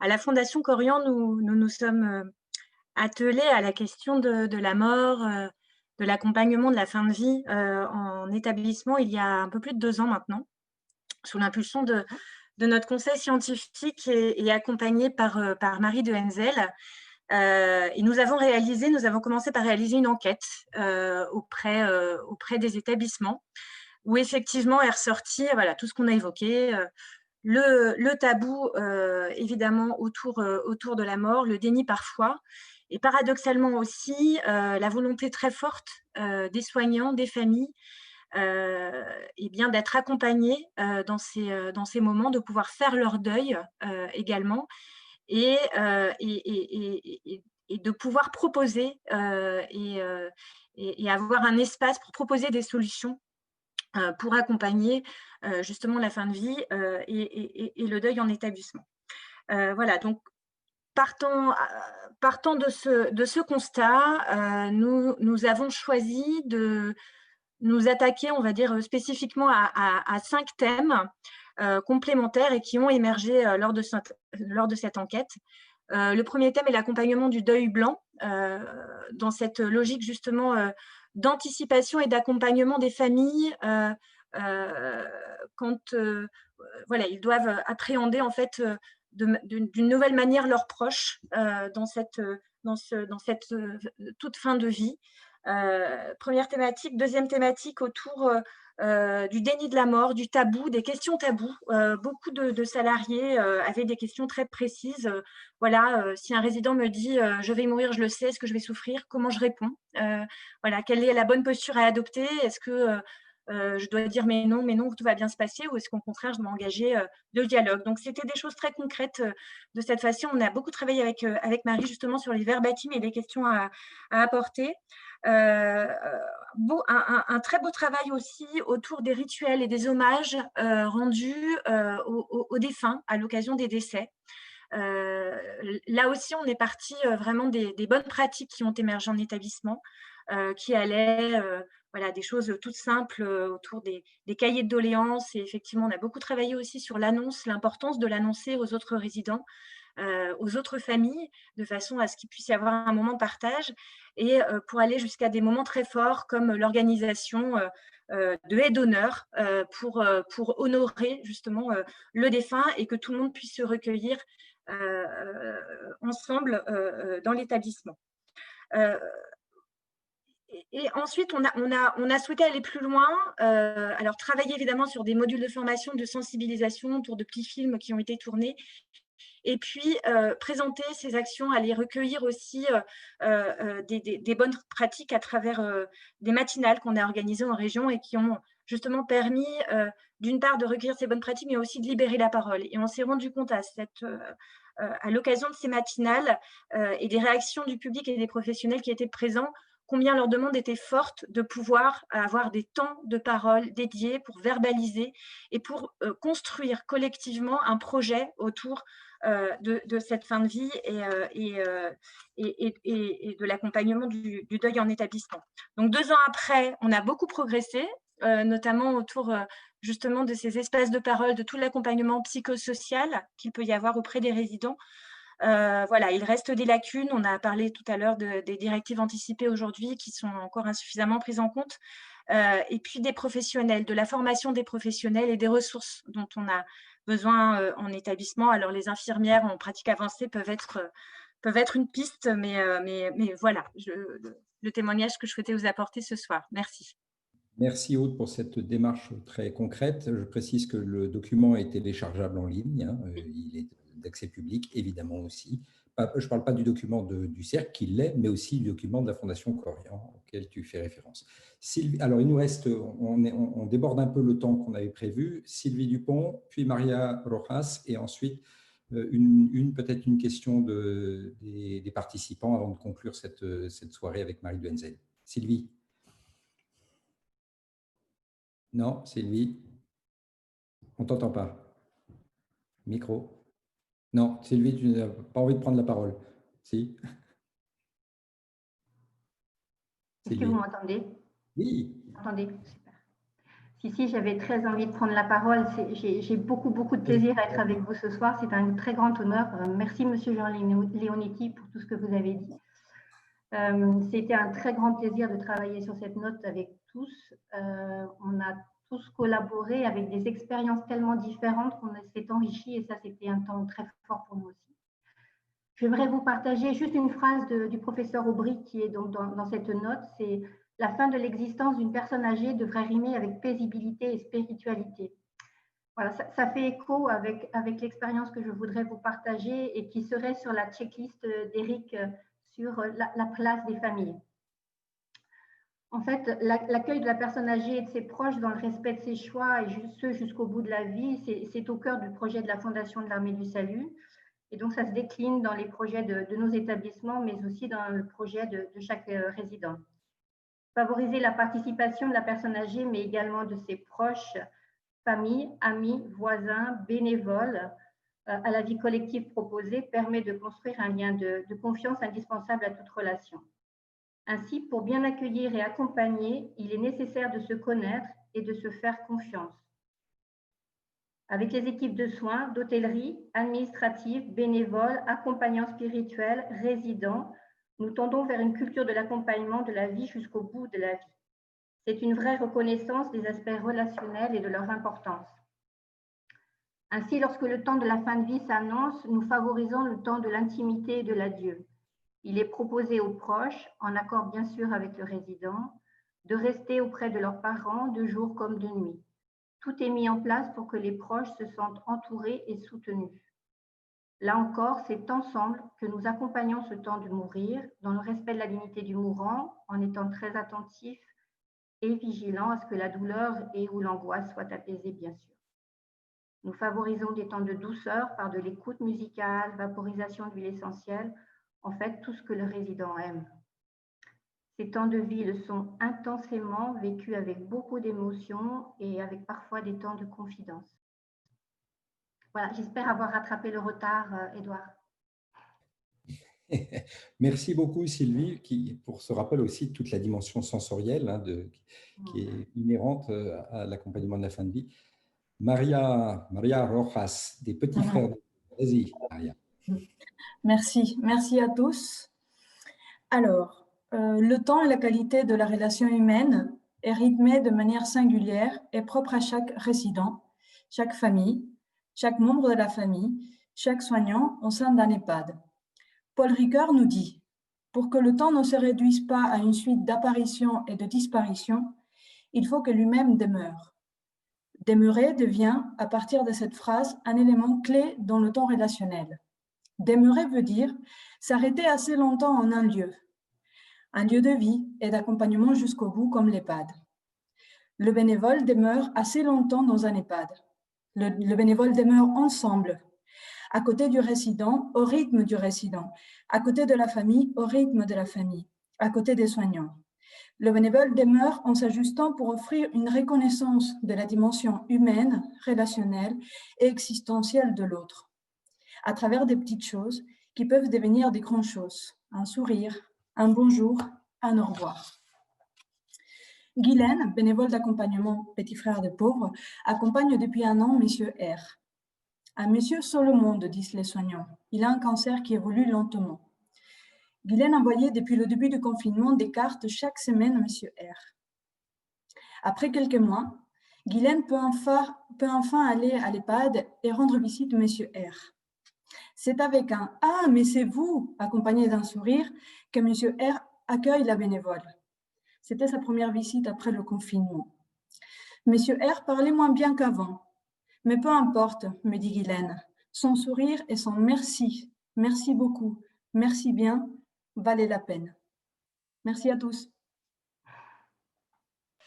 Speaker 5: la Fondation Corian, nous sommes attelés à la question de la mort, de l'accompagnement de la fin de vie en établissement il y a un peu plus de 2 ans maintenant, sous l'impulsion de notre conseil scientifique et accompagné par Marie de Henzel. Et nous avons commencé par réaliser une enquête auprès des établissements où effectivement est ressorti voilà, tout ce qu'on a évoqué, le tabou évidemment autour de la mort, le déni parfois, et paradoxalement aussi la volonté très forte des soignants, des familles, et bien d'être accompagnés dans ces moments, de pouvoir faire leur deuil également, et de pouvoir proposer et avoir un espace pour proposer des solutions pour accompagner justement la fin de vie et le deuil en établissement. Voilà, donc partant de ce constat, nous avons choisi de nous attaquer, on va dire, spécifiquement à 5 thèmes complémentaires et qui ont émergé lors de cette enquête. Le premier thème est l'accompagnement du deuil blanc, dans cette logique justement d'anticipation et d'accompagnement des familles quand voilà, ils doivent appréhender en fait d'une nouvelle manière leurs proches dans cette toute fin de vie. Première thématique. Deuxième thématique autour du déni de la mort, du tabou, des questions tabous. Beaucoup de salariés avaient des questions très précises. Voilà, si un résident me dit je vais mourir, je le sais, est-ce que je vais souffrir? Comment je réponds? Voilà, quelle est la bonne posture à adopter? Est-ce que je dois dire mais non, tout va bien se passer, ou est-ce qu'au contraire, je dois engager de dialogue? Donc, c'était des choses très concrètes de cette façon. On a beaucoup travaillé avec Marie justement sur les verbatims et les questions à apporter. Un très beau travail aussi autour des rituels et des hommages rendus aux défunts à l'occasion des décès. Là aussi, on est parti vraiment des bonnes pratiques qui ont émergé en établissement, qui allaient voilà, des choses toutes simples autour des cahiers de doléances. Et effectivement, on a beaucoup travaillé aussi sur l'annonce, l'importance de l'annoncer aux autres résidents, aux autres familles, de façon à ce qu'il puisse y avoir un moment de partage, et pour aller jusqu'à des moments très forts comme l'organisation de haies d'honneur pour honorer justement le défunt, et que tout le monde puisse se recueillir ensemble dans l'établissement. Et ensuite, on a souhaité aller plus loin, alors travailler évidemment sur des modules de formation, de sensibilisation autour de petits films qui ont été tournés, et puis présenter ces actions, aller recueillir aussi des bonnes pratiques à travers des matinales qu'on a organisées en région et qui ont justement permis d'une part de recueillir ces bonnes pratiques, mais aussi de libérer la parole. Et on s'est rendu compte à l'occasion de ces matinales et des réactions du public et des professionnels qui étaient présents, combien leur demande était forte de pouvoir avoir des temps de parole dédiés pour verbaliser et pour construire collectivement un projet autour de cette fin de vie et de l'accompagnement du deuil en établissement. Donc 2 ans après, on a beaucoup progressé, notamment autour justement de ces espaces de parole, de tout l'accompagnement psychosocial qu'il peut y avoir auprès des résidents. Voilà, il reste des lacunes. On a parlé tout à l'heure des directives anticipées aujourd'hui qui sont encore insuffisamment prises en compte. Et puis des professionnels, de la formation des professionnels et des ressources dont on a besoin en établissement. Alors, les infirmières en pratique avancée peuvent être une piste, mais voilà, le témoignage que je souhaitais vous apporter ce soir. Merci.
Speaker 1: Merci Aude pour cette démarche très concrète. Je précise que le document est téléchargeable en ligne, hein. Il est d'accès public, évidemment aussi. Je ne parle pas du document du cercle, qui l'est, mais aussi du document de la Fondation Corian, auquel tu fais référence. Sylvie, alors il nous reste, on déborde un peu le temps qu'on avait prévu. Sylvie Dupont, puis Maria Rojas, et ensuite peut-être une question des participants avant de conclure cette soirée avec Marie de Henzel. Sylvie? Non, Sylvie? On ne t'entend pas. Micro? Non, Sylvie, tu n'as pas envie de prendre la parole. Si?
Speaker 6: Est-ce que vous m'entendez?
Speaker 1: Oui.
Speaker 6: Attendez, super. Si, j'avais très envie de prendre la parole. J'ai beaucoup de plaisir à être avec vous ce soir. C'est un très grand honneur. Merci, Monsieur Jean Leonetti, pour tout ce que vous avez dit. C'était un très grand plaisir de travailler sur cette note avec tous. On a tous collaboré avec des expériences tellement différentes qu'on s'est enrichi et ça, c'était un temps très fort pour nous aussi. J'aimerais vous partager juste une phrase du professeur Aubry qui est donc dans cette note. C'est « La fin de l'existence d'une personne âgée devrait rimer avec paisibilité et spiritualité ». Voilà, ça fait écho avec l'expérience que je voudrais vous partager et qui serait sur la checklist d'Éric sur la place des familles. En fait, l'accueil de la personne âgée et de ses proches dans le respect de ses choix et ce jusqu'au bout de la vie, c'est au cœur du projet de la Fondation de l'Armée du Salut. Et donc, ça se décline dans les projets de nos établissements, mais aussi dans le projet de chaque résident. Favoriser la participation de la personne âgée, mais également de ses proches, familles, amis, voisins, bénévoles, à la vie collective proposée permet de construire un lien de confiance indispensable à toute relation. Ainsi, pour bien accueillir et accompagner, il est nécessaire de se connaître et de se faire confiance. Avec les équipes de soins, d'hôtellerie, administratives, bénévoles, accompagnants spirituels, résidents, nous tendons vers une culture de l'accompagnement de la vie jusqu'au bout de la vie. C'est une vraie reconnaissance des aspects relationnels et de leur importance. Ainsi, lorsque le temps de la fin de vie s'annonce, nous favorisons le temps de l'intimité et de l'adieu. Il est proposé aux proches, en accord bien sûr avec le résident, de rester auprès de leurs parents de jour comme de nuit. Tout est mis en place pour que les proches se sentent entourés et soutenus. Là encore, c'est ensemble que nous accompagnons ce temps de mourir, dans le respect de la dignité du mourant, en étant très attentifs et vigilants à ce que la douleur et ou l'angoisse soient apaisées, bien sûr. Nous favorisons des temps de douceur par de l'écoute musicale, vaporisation d'huile essentielle, en fait, tout ce que le résident aime. Ces temps de vie le sont intensément, vécus avec beaucoup d'émotions et avec parfois des temps de confidence. Voilà, j'espère avoir rattrapé le retard, Édouard.
Speaker 1: Merci beaucoup, Sylvie, pour ce rappel aussi de toute la dimension sensorielle qui est inhérente à l'accompagnement de la fin de vie. Maria Rojas, des Petits Frères. Vas-y, Maria.
Speaker 7: Merci à tous. Alors, le temps et la qualité de la relation humaine est rythmé de manière singulière et propre à chaque résident, chaque famille, chaque membre de la famille, chaque soignant au sein d'un EHPAD. Paul Ricoeur nous dit « Pour que le temps ne se réduise pas à une suite d'apparitions et de disparitions, il faut que lui-même demeure. » Demeurer devient, à partir de cette phrase, un élément clé dans le temps relationnel. Demeurer veut dire s'arrêter assez longtemps en un lieu de vie et d'accompagnement jusqu'au bout comme l'EHPAD. Le bénévole demeure assez longtemps dans un EHPAD. Le bénévole demeure ensemble, à côté du résident, au rythme du résident, à côté de la famille, au rythme de la famille, à côté des soignants. Le bénévole demeure en s'ajustant pour offrir une reconnaissance de la dimension humaine, relationnelle et existentielle de l'autre, à travers des petites choses qui peuvent devenir des grandes choses, un sourire, un bonjour, un au revoir. Guylaine, bénévole d'accompagnement Petits Frères des Pauvres, accompagne depuis un an Monsieur R. Un monsieur sur le monde, disent les soignants. Il a un cancer qui évolue lentement. Guylaine envoyait depuis le début du confinement des cartes chaque semaine à Monsieur R. Après quelques mois, Guylaine peut enfin aller à l'EHPAD et rendre visite à Monsieur R. C'est avec un « Ah, mais c'est vous !» accompagné d'un sourire que Monsieur R accueille la bénévole. C'était sa première visite après le confinement. Monsieur R parlait moins bien qu'avant. Mais peu importe, me dit Guylaine. Son sourire et son merci, merci beaucoup, merci bien, valait la peine. Merci à tous.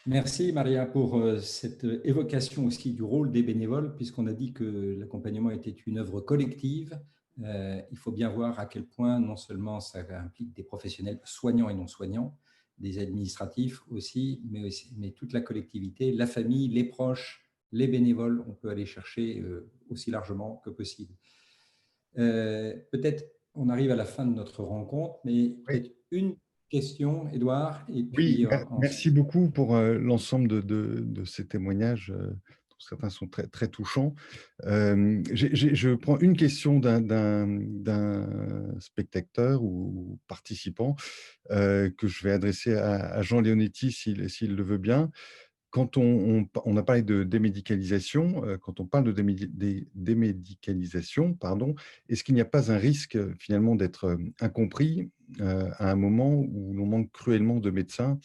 Speaker 1: Merci Maria pour cette évocation aussi du rôle des bénévoles, puisqu'on a dit que l'accompagnement était une œuvre collective. Il faut bien voir à quel point non seulement ça implique des professionnels soignants et non soignants, des administratifs aussi, mais toute la collectivité, la famille, les proches, les bénévoles, on peut aller chercher aussi largement que possible. Peut-être on arrive à la fin de notre rencontre, mais peut-être une question, Édouard, et puis
Speaker 8: merci beaucoup pour l'ensemble de ces témoignages. Certains sont très, très touchants. Je prends une question d'un spectateur ou participant que je vais adresser à Jean Leonetti s'il le veut bien. Quand on a parlé de démédicalisation, quand on parle de démédicalisation, pardon, est-ce qu'il n'y a pas un risque finalement d'être incompris à un moment où l'on manque cruellement de médecins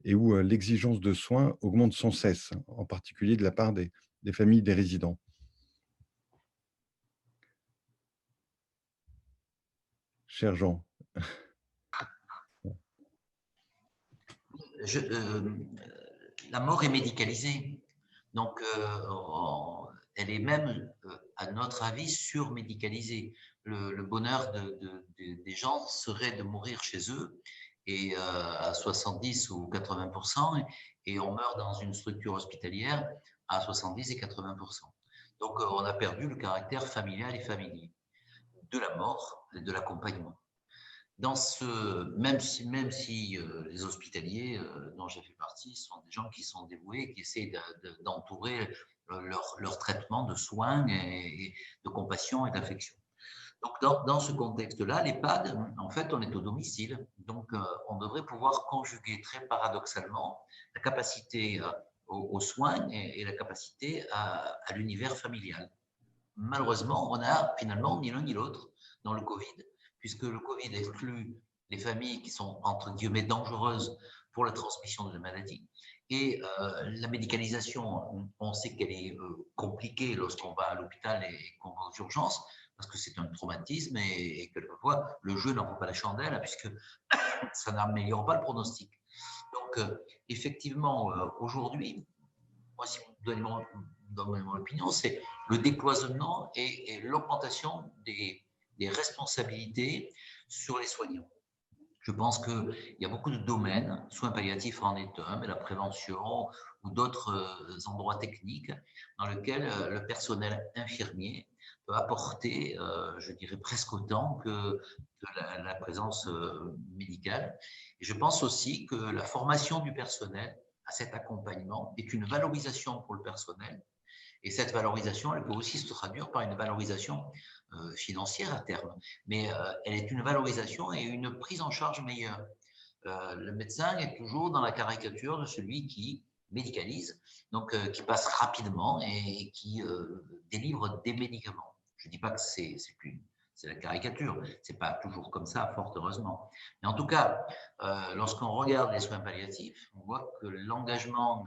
Speaker 8: et où l'exigence de soins augmente sans cesse, en particulier de la part des familles des résidents? Cher Jean.
Speaker 2: La mort est médicalisée. Donc, elle est même, à notre avis, surmédicalisée. Le bonheur des gens serait de mourir chez eux et à 70 ou 80%, et on meurt dans une structure hospitalière à 70 et 80%. Donc, on a perdu le caractère familial et familier de la mort et de l'accompagnement. Même si les hospitaliers dont j'ai fait partie sont des gens qui sont dévoués, qui essaient d'entourer leur traitement de soins et de compassion et d'affection. Donc, dans ce contexte-là, l'EHPAD, en fait, on est au domicile. Donc, on devrait pouvoir conjuguer très paradoxalement la capacité aux soins et la capacité à l'univers familial. Malheureusement, on n'a finalement ni l'un ni l'autre dans le Covid, puisque le Covid exclut les familles qui sont, entre guillemets, dangereuses pour la transmission de la maladie. Et la médicalisation, on sait qu'elle est compliquée lorsqu'on va à l'hôpital et qu'on va aux urgences, parce que c'est un traumatisme et quelquefois, le jeu n'en vaut pas la chandelle, puisque ça n'améliore pas le pronostic. Donc, effectivement, aujourd'hui, moi, si vous donnez mon opinion, c'est le décloisonnement et l'augmentation des responsabilités sur les soignants. Je pense qu'il y a beaucoup de domaines, soins palliatifs en est un, mais la prévention ou d'autres endroits techniques dans lesquels le personnel infirmier peut apporter, je dirais, presque autant que la présence médicale. Et je pense aussi que la formation du personnel à cet accompagnement est une valorisation pour le personnel. Et cette valorisation, elle peut aussi se traduire par une valorisation financière à terme. Mais elle est une valorisation et une prise en charge meilleure. Le médecin est toujours dans la caricature de celui qui médicalise, donc qui passe rapidement et qui délivre des médicaments. Je ne dis pas que c'est la caricature, ce n'est pas toujours comme ça, fort heureusement. Mais en tout cas, lorsqu'on regarde les soins palliatifs, on voit que l'engagement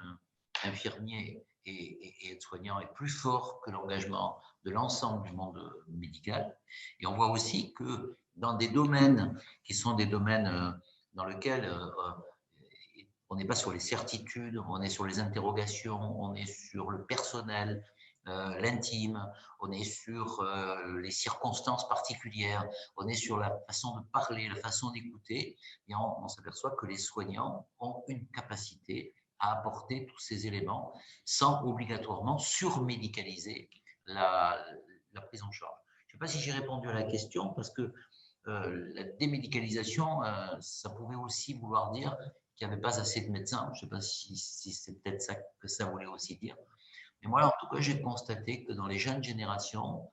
Speaker 2: infirmier et soignant est plus fort que l'engagement de l'ensemble du monde médical. Et on voit aussi que dans des domaines qui sont des domaines dans lesquels on n'est pas sur les certitudes, on est sur les interrogations, on est sur le personnel, l'intime, on est sur les circonstances particulières, on est sur la façon de parler, la façon d'écouter, et on s'aperçoit que les soignants ont une capacité à apporter tous ces éléments sans obligatoirement surmédicaliser la prise en charge. Je ne sais pas si j'ai répondu à la question, parce que la démédicalisation, ça pouvait aussi vouloir dire qu'il n'y avait pas assez de médecins. Je ne sais pas si c'est peut-être ça que ça voulait aussi dire. Mais moi, en tout cas, j'ai constaté que dans les jeunes générations,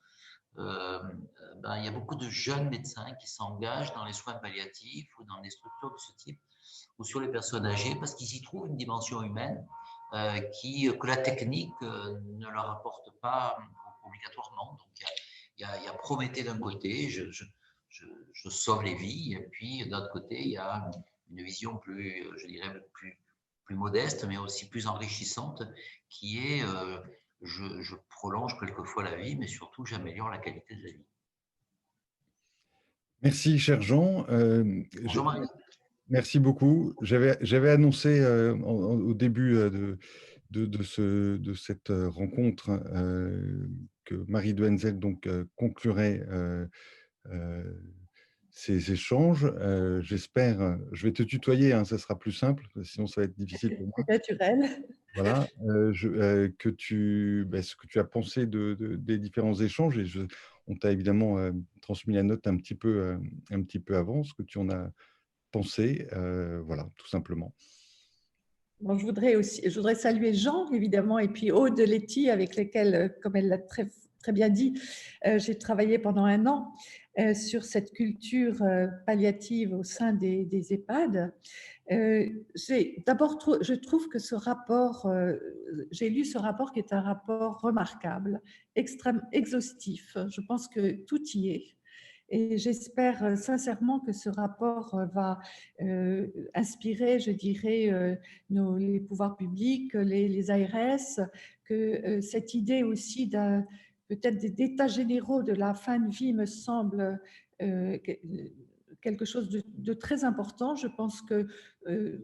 Speaker 2: il y a beaucoup de jeunes médecins qui s'engagent dans les soins palliatifs ou dans des structures de ce type, ou sur les personnes âgées, parce qu'ils y trouvent une dimension humaine que la technique ne leur apporte pas obligatoirement. Donc, il y a Prométhée d'un côté, je sauve les vies, et puis d'un autre côté, il y a une vision plus, je dirais, plus modeste, mais aussi plus enrichissante, qui est je prolonge quelquefois la vie, mais surtout j'améliore la qualité de la vie.
Speaker 8: Merci, cher Jean. Merci beaucoup. J'avais annoncé au début de cette rencontre que Marie de Henzel donc conclurait ces échanges. J'espère, je vais te tutoyer, hein, ça sera plus simple, sinon ça va être difficile pour moi.
Speaker 9: C'est naturel.
Speaker 8: Voilà, ce que tu as pensé des différents échanges, et on t'a évidemment transmis la note un petit peu avant, ce que tu en as pensé, voilà, tout simplement.
Speaker 9: Bon, je voudrais saluer Jean, évidemment, et puis Aude Letty, avec lesquels, comme elle l'a très, très bien dit, j'ai travaillé pendant 1 an sur cette culture palliative au sein des EHPAD. D'abord, je trouve que ce rapport, j'ai lu ce rapport qui est un rapport remarquable, extrêmement exhaustif. Je pense que tout y est. Et j'espère sincèrement que ce rapport va inspirer, je dirais, les pouvoirs publics, les ARS, que cette idée aussi peut-être d'états généraux de la fin de vie me semble quelque chose de très important. Je pense que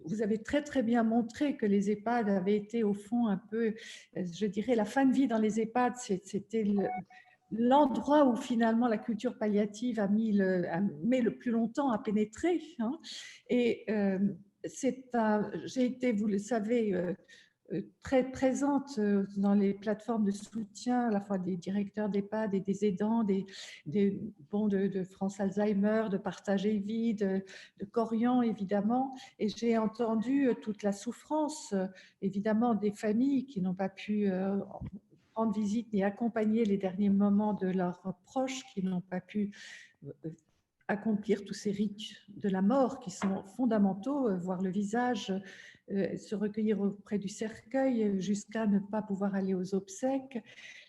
Speaker 9: vous avez très très bien montré que les EHPAD avaient été au fond un peu, je dirais, la fin de vie dans les EHPAD, c'était l'endroit où finalement la culture palliative met le plus longtemps à pénétrer. Hein. Et j'ai été, vous le savez, très présente dans les plateformes de soutien, à la fois des directeurs d'EHPAD et des aidants, de France Alzheimer, de Partager Vie, de Corian, évidemment. Et j'ai entendu toute la souffrance, évidemment, des familles qui n'ont pas pu rendre visite ni accompagner les derniers moments de leurs proches, qui n'ont pas pu accomplir tous ces rites de la mort qui sont fondamentaux, voir le visage, se recueillir auprès du cercueil jusqu'à ne pas pouvoir aller aux obsèques.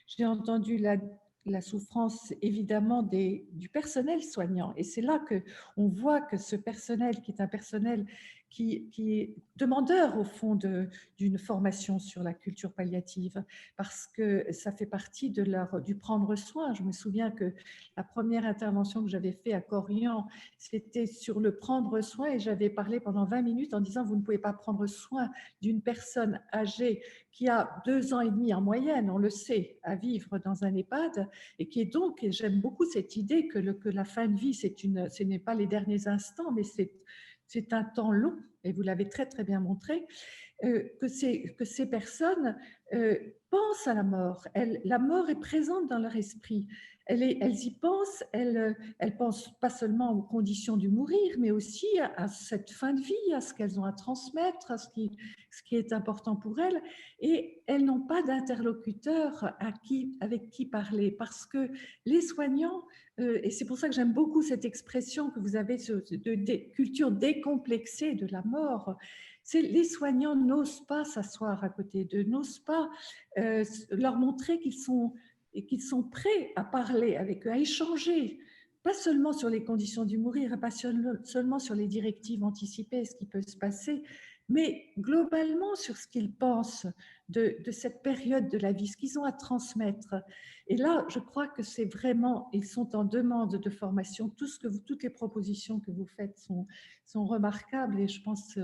Speaker 9: J'ai entendu la souffrance évidemment du personnel soignant, et c'est là qu'on voit que ce personnel qui est un personnel qui est demandeur au fond d'une formation sur la culture palliative, parce que ça fait partie du prendre soin. Je me souviens que la première intervention que j'avais faite à Corian, c'était sur le prendre soin, et j'avais parlé pendant 20 minutes en disant vous ne pouvez pas prendre soin d'une personne âgée qui a 2 ans et demi en moyenne, on le sait, à vivre dans un EHPAD, et qui est donc, et j'aime beaucoup cette idée que la fin de vie, ce n'est pas les derniers instants, mais c'est un temps long, et vous l'avez très très bien montré, que ces personnes pensent à la mort. La mort est présente dans leur esprit. Elles y pensent, elles pensent pas seulement aux conditions du mourir, mais aussi à cette fin de vie, à ce qu'elles ont à transmettre, à ce qui est important pour elles. Et elles n'ont pas d'interlocuteur avec qui parler, parce que les soignants, et c'est pour ça que j'aime beaucoup cette expression que vous avez de culture décomplexée de la mort, les soignants n'osent pas s'asseoir à côté d'eux, n'osent pas leur montrer qu'ils sont prêts à parler avec eux, à échanger, pas seulement sur les conditions du mourir, pas seulement sur les directives anticipées, ce qui peut se passer, mais globalement sur ce qu'ils pensent de cette période de la vie, ce qu'ils ont à transmettre. Et là, je crois que c'est vraiment, ils sont en demande de formation. Toutes les propositions que vous faites sont remarquables, et je pense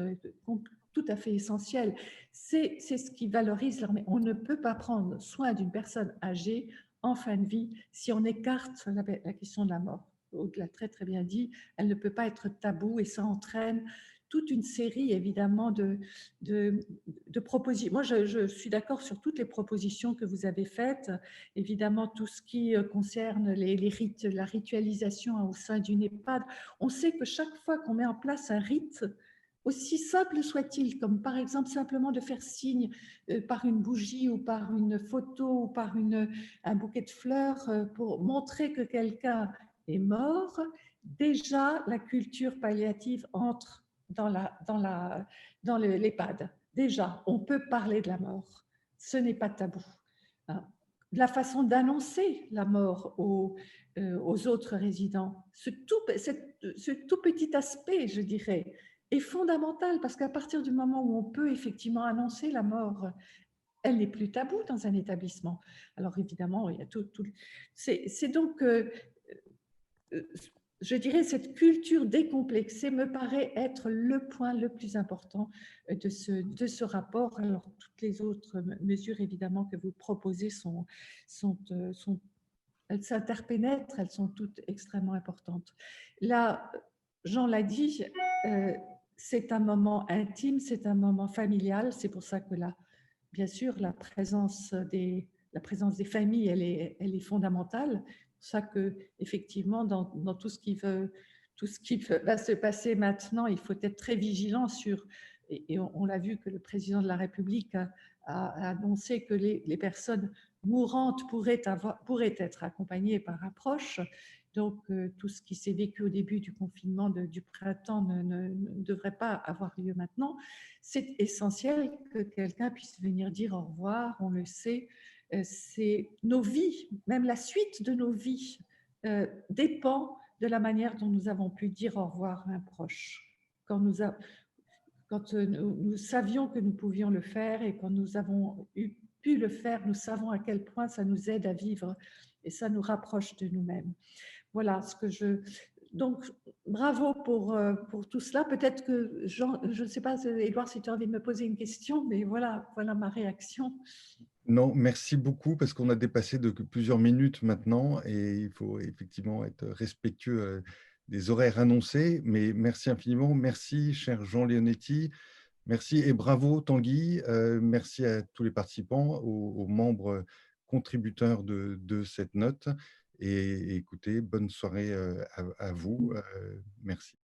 Speaker 9: tout à fait essentielles. C'est ce qui valorise l'armée. On ne peut pas prendre soin d'une personne âgée en fin de vie si on écarte la question de la mort. Aude l'a très très bien dit, elle ne peut pas être tabou, et ça entraîne toute une série évidemment de propositions. Moi, je suis d'accord sur toutes les propositions que vous avez faites. Évidemment, tout ce qui concerne les rites, la ritualisation au sein d'une EHPAD. On sait que chaque fois qu'on met en place un rite, aussi simple soit-il, comme par exemple simplement de faire signe par une bougie ou par une photo ou par un bouquet de fleurs pour montrer que quelqu'un est mort, déjà la culture palliative entre dans l'EHPAD. Déjà, on peut parler de la mort. Ce n'est pas tabou. La façon d'annoncer la mort aux autres résidents, ce tout petit aspect, je dirais, est fondamental, parce qu'à partir du moment où on peut effectivement annoncer la mort, elle n'est plus taboue dans un établissement. Alors évidemment, il y a c'est donc, je dirais, cette culture décomplexée me paraît être le point le plus important de ce rapport. Alors toutes les autres mesures évidemment que vous proposez sont elles s'interpénètrent, elles sont toutes extrêmement importantes. Là, Jean l'a dit, c'est un moment intime, c'est un moment familial, c'est pour ça que là, bien sûr, la présence des familles, elle est fondamentale. C'est pour ça que, effectivement, dans tout ce qui va se passer maintenant, il faut être très vigilant sur, et on l'a vu que le président de la République a annoncé que les personnes mourantes pourraient être accompagnées par un proche. Donc, tout ce qui s'est vécu au début du confinement du printemps ne devrait pas avoir lieu maintenant. C'est essentiel que quelqu'un puisse venir dire au revoir, on le sait. C'est nos vies, même la suite de nos vies dépend de la manière dont nous avons pu dire au revoir à un proche. Quand nous savions que nous pouvions le faire et quand nous avons pu le faire, nous savons à quel point ça nous aide à vivre et ça nous rapproche de nous-mêmes. Voilà ce que donc, bravo pour tout cela. Peut-être que, Jean, je ne sais pas, Édouard, si tu as envie de me poser une question, mais voilà ma réaction.
Speaker 8: Non, merci beaucoup, parce qu'on a dépassé de plusieurs minutes maintenant et il faut effectivement être respectueux des horaires annoncés. Mais merci infiniment. Merci, cher Jean Leonetti. Merci et bravo, Tanguy. Merci à tous les participants, aux membres contributeurs de cette note. Et écoutez, bonne soirée à vous. Merci.